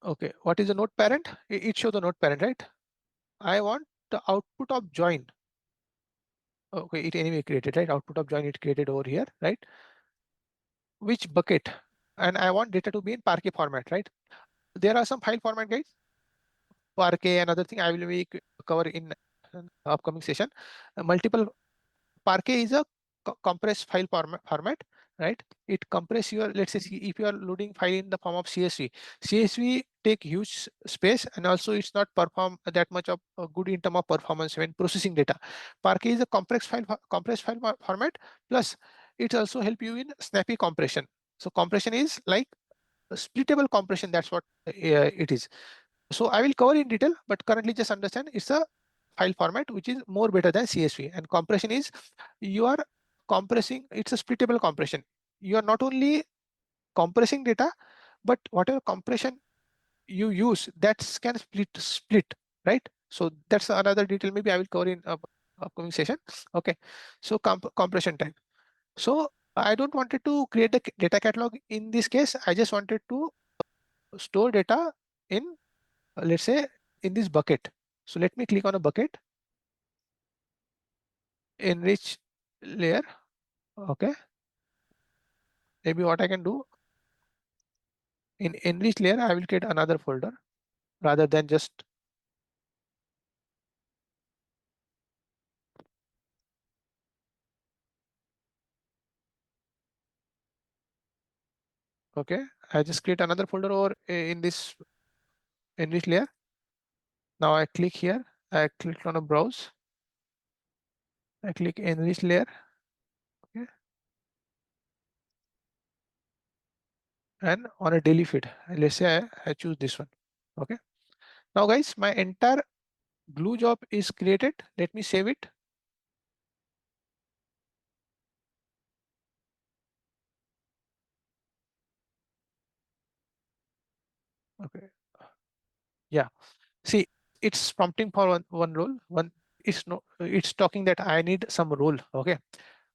Okay. What is the node parent? It shows the node parent, right? I want the output of join. Okay. It anyway created, right? Output of join it created over here, right? Which bucket? And I want data to be in Parquet format, right? There are some file format, guys. Parquet, another thing I will be cover in upcoming session. Multiple Parquet is a compressed file format, right? It compress your, let's say, if you are loading file in the form of CSV, CSV take huge space, and also it's not perform that much of good in term of performance when processing data. Parquet is a compressed file format, plus it also help you in snappy compression. So compression is like a splittable compression. That's what it is. So I will cover in detail, but currently just understand it's a file format which is more better than CSV. And compression is, you are compressing, it's a splittable compression. You are not only compressing data, but whatever compression you use, that can split, right? So that's another detail maybe I will cover in upcoming session. Okay, so compression type. So I don't wanted to create the data catalog in this case. I just wanted to store data in, let's say, in this bucket. So let me click on a bucket, enrich layer. Okay. Maybe what I can do, in enrich layer, I will create another folder rather than just, okay. I just create another folder over in this enrich layer. Now I click here, I click on a browse, I click enrich layer. Okay. And on a daily feed, let's say I choose this one. Okay. Now guys, my entire glue job is created. Let me save it. Okay. Yeah. See, it's prompting for one role. It's no, it's talking that I need some role. Okay.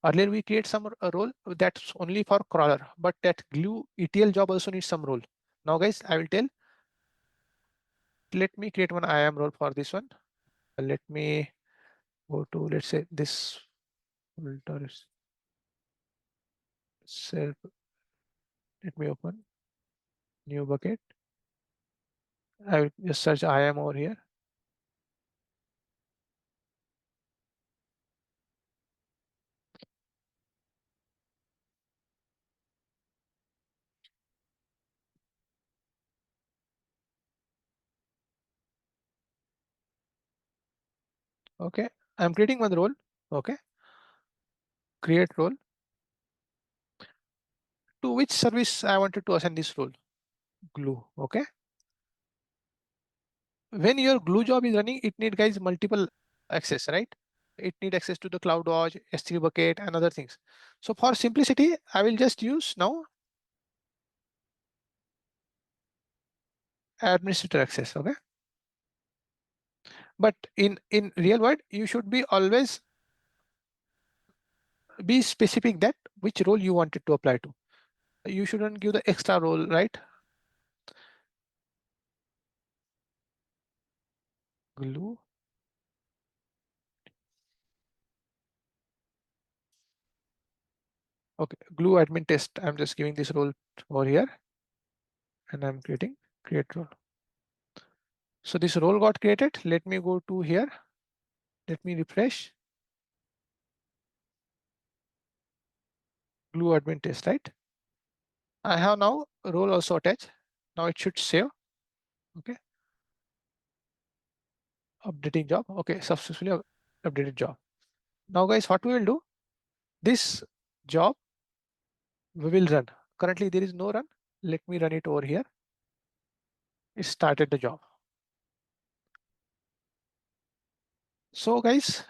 Earlier we create some role that's only for crawler, but that glue ETL job also needs some role. Now guys, I will tell, let me create one IAM role for this one. Let me go to, let's say, this filter is self. Let me open new bucket. I will just search IAM over here. Okay. I'm creating one role. Okay. Create role. To which service I wanted to assign this role? Glue. Okay. When your glue job is running, it need, guys, multiple access, right? It need access to the CloudWatch, S3 bucket, and other things. So for simplicity, I will just use now administrator access. Okay. But in real world, you should be always be specific that which role you wanted to apply to. You shouldn't give the extra role, right? Glue. Okay, glue admin test. I'm just giving this role over here and I'm creating create role. So this role got created. Let me go to here. Let me refresh. Glue admin test, right? I have now role also attached. Now it should save. Okay, updating job. Okay, successfully updated job. Now guys, what we will do, this job we will run. Currently there is no run. Let me run it over here. It started the job. So guys,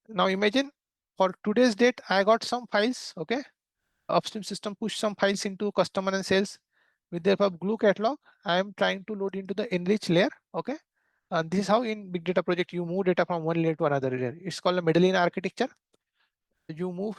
now imagine for today's date, I got some files. Okay, upstream system push some files into customer and sales with the help of glue catalog. I am trying to load into the enrich layer. Okay, and this is how in big data project you move data from one layer to another layer. It's called a Medellin architecture. You move,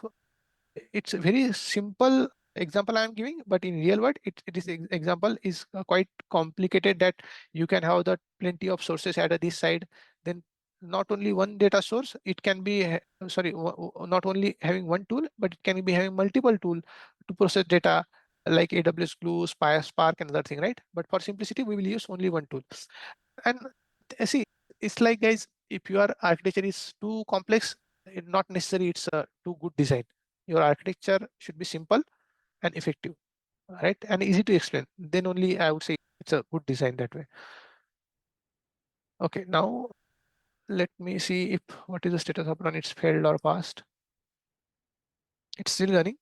it's a very simple example I'm giving, but in real world, it is example is quite complicated, that you can have the plenty of sources at this side. Then not only one data source, it can be, sorry, not only having one tool, but it can be having multiple tool to process data like AWS Glue, Spark, and other thing, right? But for simplicity, we will use only one tool. And see, it's like guys, if your architecture is too complex, not necessary it's a too good design. Your architecture should be simple and effective, right? And easy to explain. Then only I would say it's a good design that way. Okay, now let me see if what is the status of run. It's failed or passed. It's still running.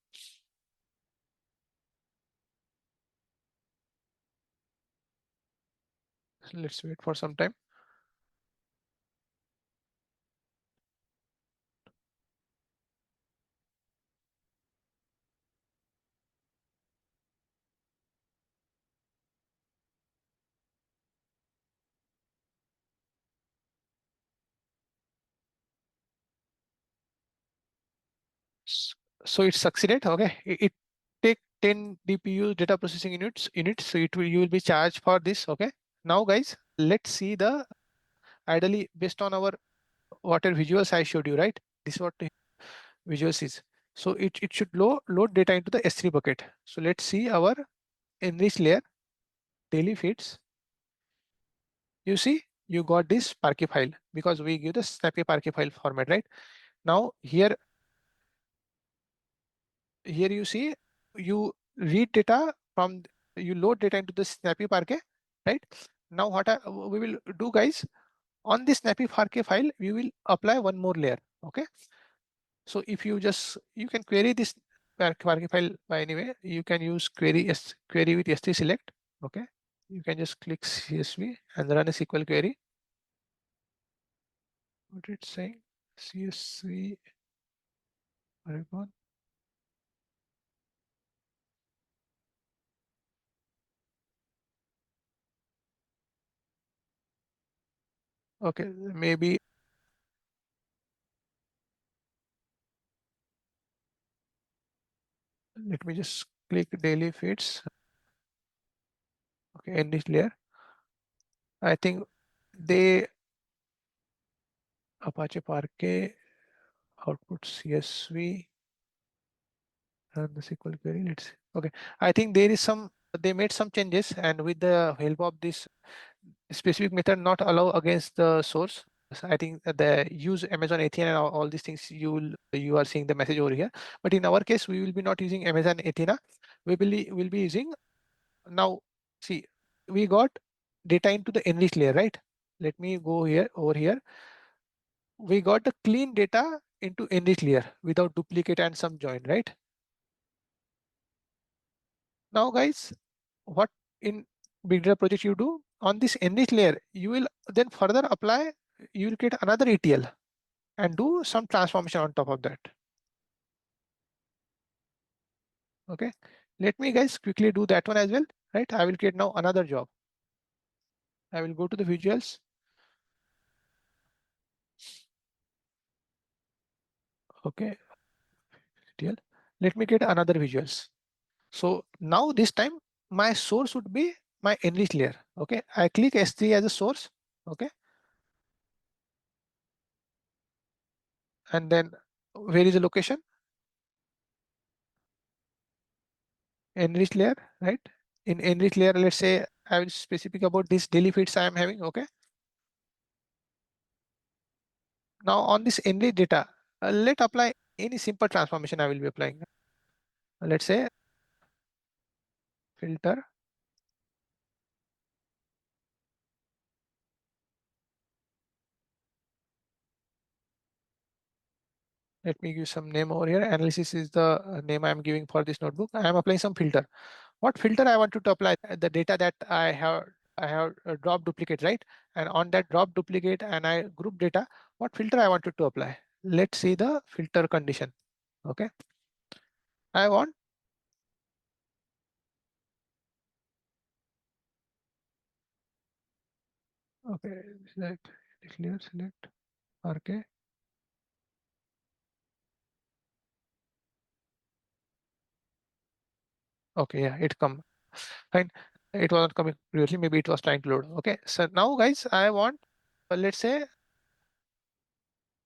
So let's wait for some time. So it succeeded. Okay, it take 10 DPU data processing units. So it will, you will be charged for this. Okay. Now guys, let's see the ideally based on our whatever visuals I showed you, right? This is what the visuals is. So it should load data into the S3 bucket. So let's see our enrich layer daily feeds. You see, you got this Parquet file because we give the snappy Parquet file format, right? Now here you see, you read data from, you load data into the snappy Parquet, right? Now we will do guys, on this snappy Parquet file, we will apply one more layer. Okay. So if you just, you can query this Parquet file by anyway, you can use query with S3 select. Okay. You can just click CSV and run a SQL query. What it's saying, CSV, Paragon. Okay, maybe let me just click daily feeds. Okay, in this layer, I think they Apache Parquet output CSV and the SQL query. Let's see. Okay, I think there is some, they made some changes, and with the help of this specific method not allow against the source. So I think that the use Amazon Athena and all these things, you are seeing the message over here. But in our case, we will be not using Amazon Athena. Will be using, now see, we got data into the enrich layer, right? Let me go here over here. We got the clean data into enrich layer without duplicate and some join, right? Now guys, what in big data project you do on this enrich layer, you will then further apply, you will get another ETL and do some transformation on top of that. Okay, let me guys quickly do that one as well, right? I will create now another job. I will go to the visuals. Okay, STL. Let me get another visuals. So now this time my source would be my enrich layer. Okay, I click S3 as a source. Okay, and then where is the location? Enrich layer, right? In enrich layer, let's say I will specific about this daily feeds I am having. Okay, now on this enrich data, let apply any simple transformation I will be applying. Let's say filter. Let me give some name over here. Analysis is the name I am giving for this notebook. I am applying some filter. What filter I want to apply? The data that I have drop duplicate, right? And on that drop duplicate and I group data, what filter I wanted to apply? Let's see the filter condition. Okay. I want, okay, select, declare, select, RK. Okay, yeah, it come. Fine. It wasn't coming previously. Maybe it was trying to load. Okay. So now guys, I want, let's say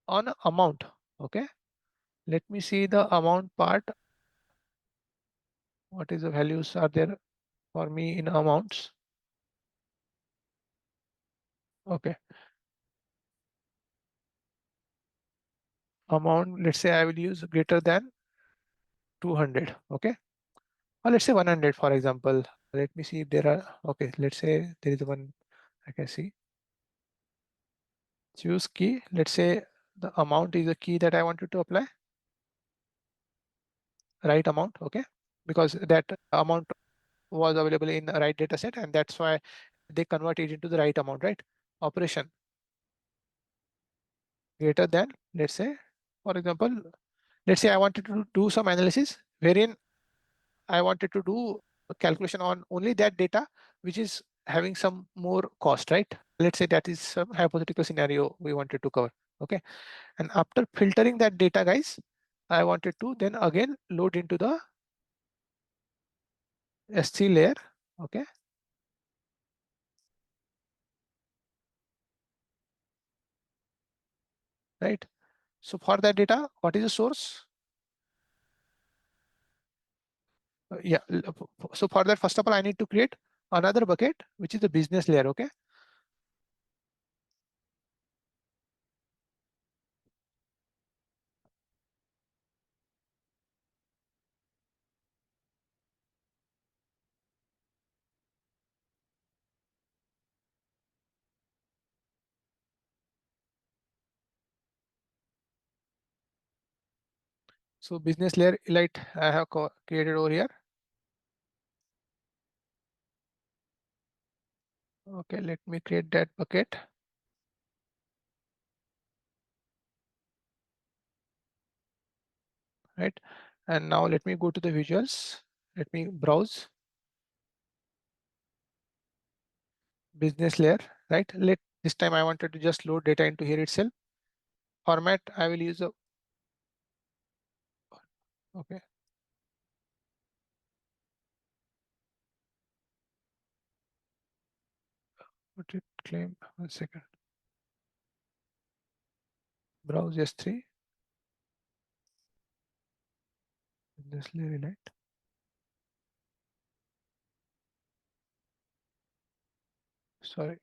on amount. Okay. Let me see the amount part. What is the values are there for me in amounts? Okay. Amount, let's say I will use greater than 200. Okay. Or let's say 100, for example. Let me see if there are, okay, let's say there is one I can see. Choose key. Let's say the amount is the key that I wanted to apply. Right amount. Okay. Because that amount was available in the right data set, and that's why they convert it into the right amount, right? Operation greater than, let's say, for example, let's say I wanted to do some analysis wherein I wanted to do a calculation on only that data which is having some more cost, right? Let's say that is some hypothetical scenario we wanted to cover. Okay. And after filtering that data, guys, I wanted to then again load into the S3 layer. Okay. Right. So for that data, what is the source? Yeah. So for that, first of all, I need to create another bucket, which is the business layer. Okay. So business layer elite I have created over here. Okay. Let me create that bucket. Right. And now let me go to the visuals. Let me browse business layer, right? Let this time I wanted to just load data into here itself. Format, I will use a, okay. What did claim? 1 second. Browse S3, business layer elite. Sorry.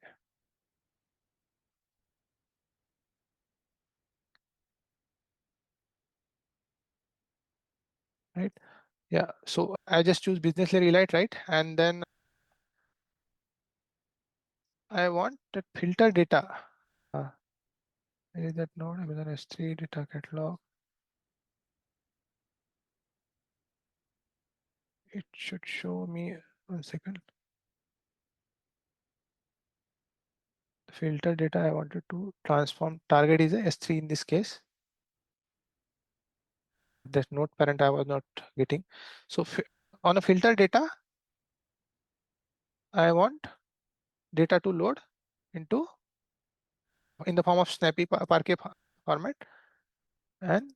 Right. Yeah. So I just choose business layer elite, right? And then I want that filter data. Where is that node? Amazon S3 data catalog. It should show me 1 second. The filter data I wanted to transform. Target is a S3 in this case. That node parent I was not getting. So on a filter data, I want data to load into in the form of snappy Parquet format, and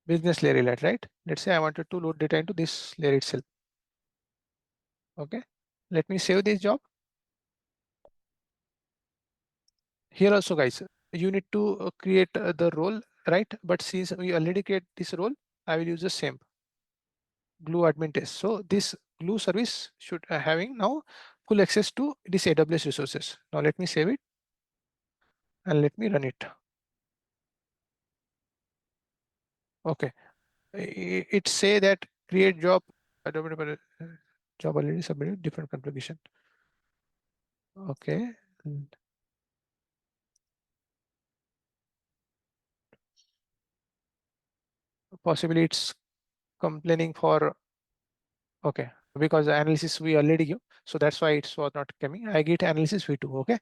business layer elite, right? Let's say I wanted to load data into this layer itself. Okay, let me save this job. Here also, guys, you need to create the role, right? But since we already create this role, I will use the same glue admin test. So this glue service should having now full access to this AWS resources. Now let me save it and let me run it. Okay, it say that create job, job already submitted, different configuration. Okay. Possibly it's complaining for, okay, because the analysis we already give, so that's why it's was not coming. I get analysis v2. Okay,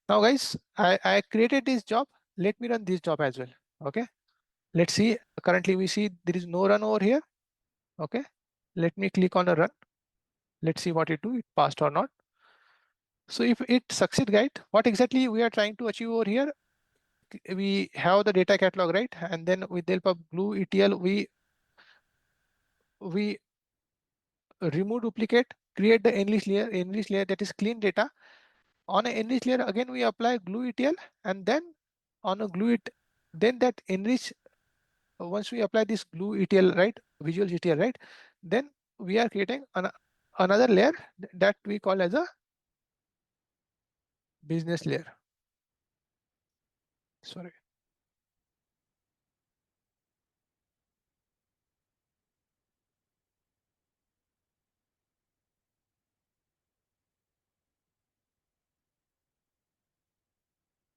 now guys, I created this job. Let me run this job as well. Okay, let's see. Currently we see there is no run over here. Okay, let me click on a run. Let's see what it do, it passed or not. So if it succeed, guys, what exactly we are trying to achieve over here? We have the data catalog, right? And then with the help of glue ETL, we remove duplicate, create the enrich layer that is clean data. On an enrich layer, again we apply glue ETL, and then on a glue it, then that enrich, once we apply this glue ETL, right, visual ETL, right, then we are creating another layer that we call as a business layer. Sorry.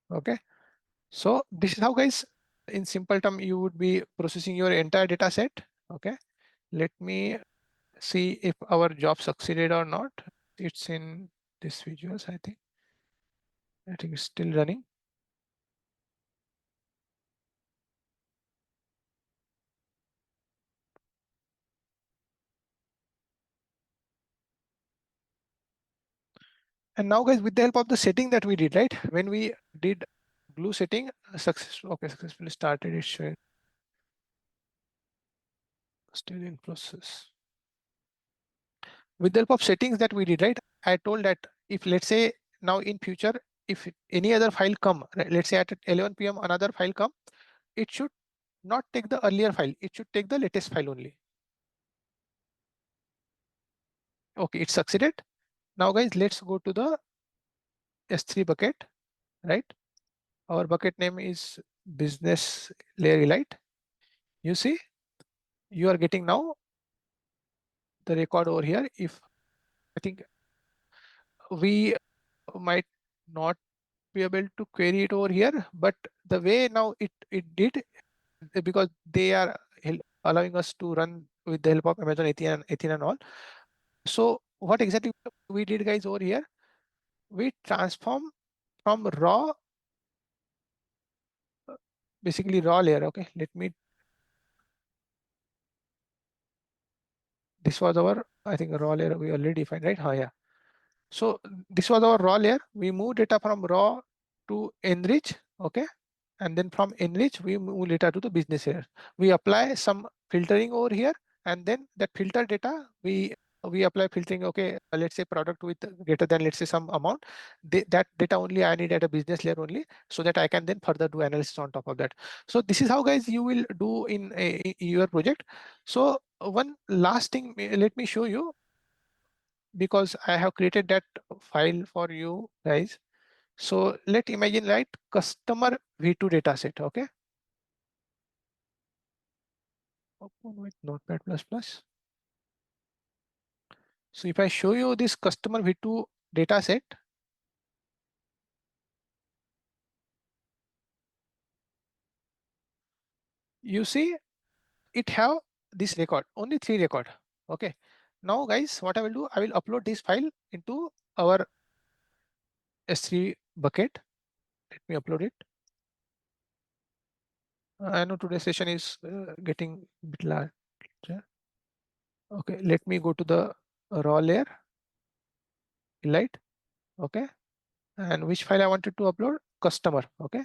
Okay. So this is how, guys, in simple term, you would be processing your entire data set. Okay. Let me see if our job succeeded or not. It's in this visuals, I think. I think it's still running. And now, guys, with the help of the setting that we did, right? When we did glue setting, successfully started, it's showing still in process. With the help of settings that we did, right? I told that if, let's say, now in future, if any other file come, right, let's say at 11 p.m. another file come, it should not take the earlier file, it should take the latest file only. Okay, it succeeded. Now, guys, let's go to the S3 bucket, right? Our bucket name is business layer elite. You see, you are getting now the record over here. If I think we might not be able to query it over here, but the way now it did, because they are allowing us to run with the help of Amazon Athena and all. So what exactly we did, guys, over here, we transform from raw, basically raw layer. Okay, let me, this was our, I think, raw layer we already defined, right? Yeah. So this was our raw layer. We moved data from raw to enrich. Okay, and then from enrich we move data to the business layer. We apply some filtering over here, and then that filter data we apply filtering. Okay, let's say product with greater than, let's say, some amount. That data only I need at a business layer only, so that I can then further do analysis on top of that. So this is how, guys, you will do in your project. So one last thing, let me show you, because I have created that file for you guys. So let imagine, right, customer V2 data set. Okay, open with Notepad++. So if I show you this customer V2 data set, you see it have this record, only 3 record. Okay, now, guys, what I will do, I will upload this file into our S3 bucket. Let me upload it. I know today's session is getting a bit large. Okay, let me go to the raw layer, elite. Okay, and which file I wanted to upload? Customer. Okay,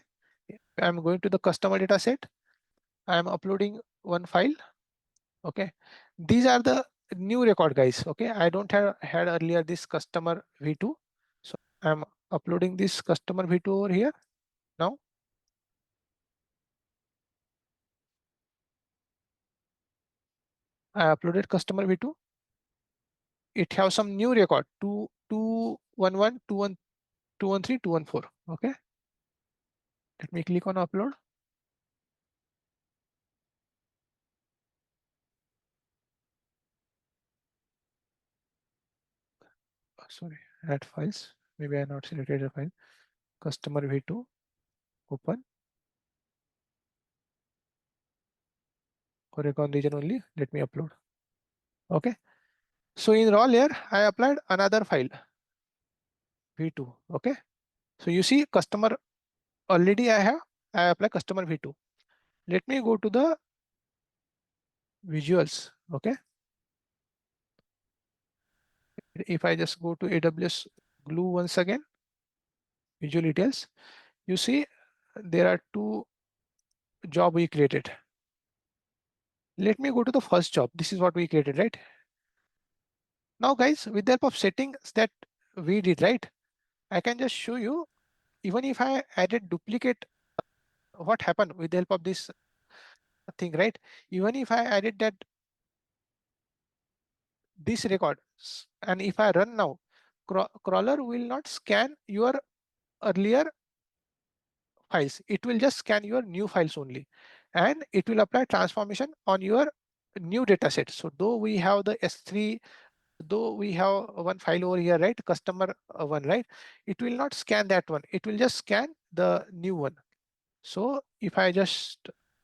I'm going to the customer data set. I am uploading one file. Okay, these are the new record, guys. Okay, I don't have had earlier this customer v2, so I'm uploading this customer v2 over here now. I uploaded customer v2. It has some new record 2211 213 214. Okay, let me click on upload. Sorry, add files. Maybe I not selected a file. Customer v2, open. Oregon region only. Let me upload. Okay. So in raw layer, I applied another file v2. Okay. So you see customer already I apply customer v2. Let me go to the visuals. Okay. If I just go to AWS Glue once again, visual details, you see there are two job we created. Let me go to the first job. This is what we created, right? Now guys, with the help of settings that we did, right? I can just show you, even if I added duplicate, what happened with the help of this thing, right? Even if I added that this record, and if I run now, crawler will not scan your earlier files. It will just scan your new files only, and it will apply transformation on your new data set. So though we have the S3, though we have one file over here, right? Customer one, right? It will not scan that one. It will just scan the new one. So if I just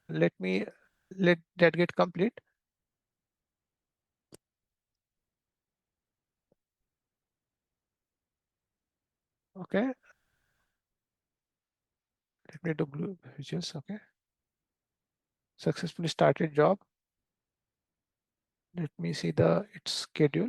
let that get complete. Okay. Let me do glue visuals. Okay. Successfully started job. Let me see the its schedule.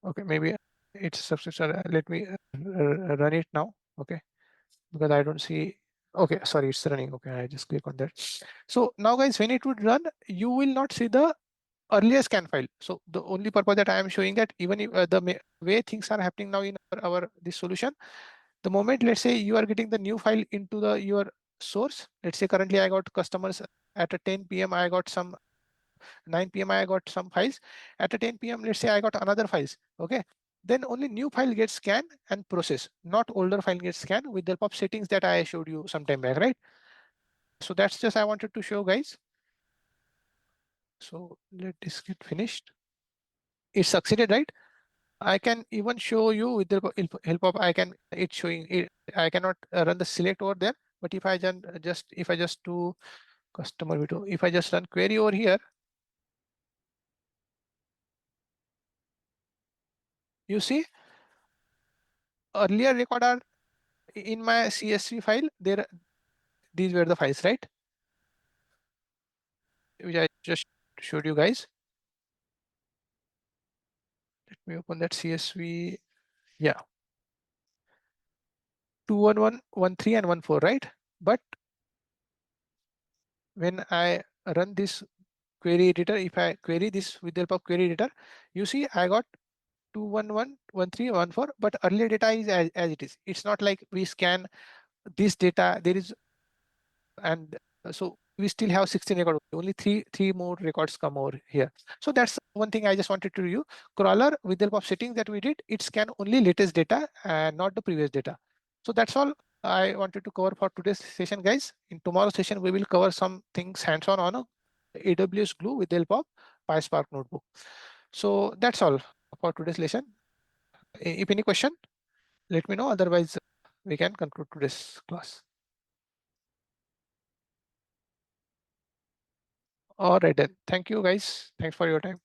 Okay, maybe it's subscription. Let me run it now. Okay, because I don't see. Okay, sorry, it's running. Okay, I just click on that. So now, guys, when it would run, you will not see the earlier scan file. So the only purpose that I am showing that even if the way things are happening now in our this solution, the moment, let's say, you are getting the new file into the your source. Let's say currently I got customers at a 10 p.m. I got some 9 p.m. I got some files. At a 10 p.m. let's say I got another files. Okay, then only new file gets scanned and processed, not older file gets scanned with the help of settings that I showed you some time back, right? So that's just I wanted to show, guys. So let this get finished. It succeeded, right? I can even show you with the help of I can it showing it. I cannot run the select over there, but if I just do customer video, if I just run query over here, you see earlier record are in my CSV file. There, these were the files, right? Which I just showed you guys. Let me open that CSV. Yeah, 211, 13, and 14, right? But when I run this query editor, if I query this with the help of query editor, you see I got 211, 13, 14, but earlier data is as it is. It's not like we scan this data. There is, and so we still have 16 records. Only three more records come over here. So that's one thing I just wanted to review. Crawler with the help of settings that we did, it scan only latest data and not the previous data. So that's all I wanted to cover for today's session, guys. In tomorrow's session, we will cover some things hands-on on a AWS Glue with the help of PySpark notebook. So that's all for today's lesson. If any question, let me know. Otherwise, we can conclude today's class. All right then. Thank you, guys. Thanks for your time.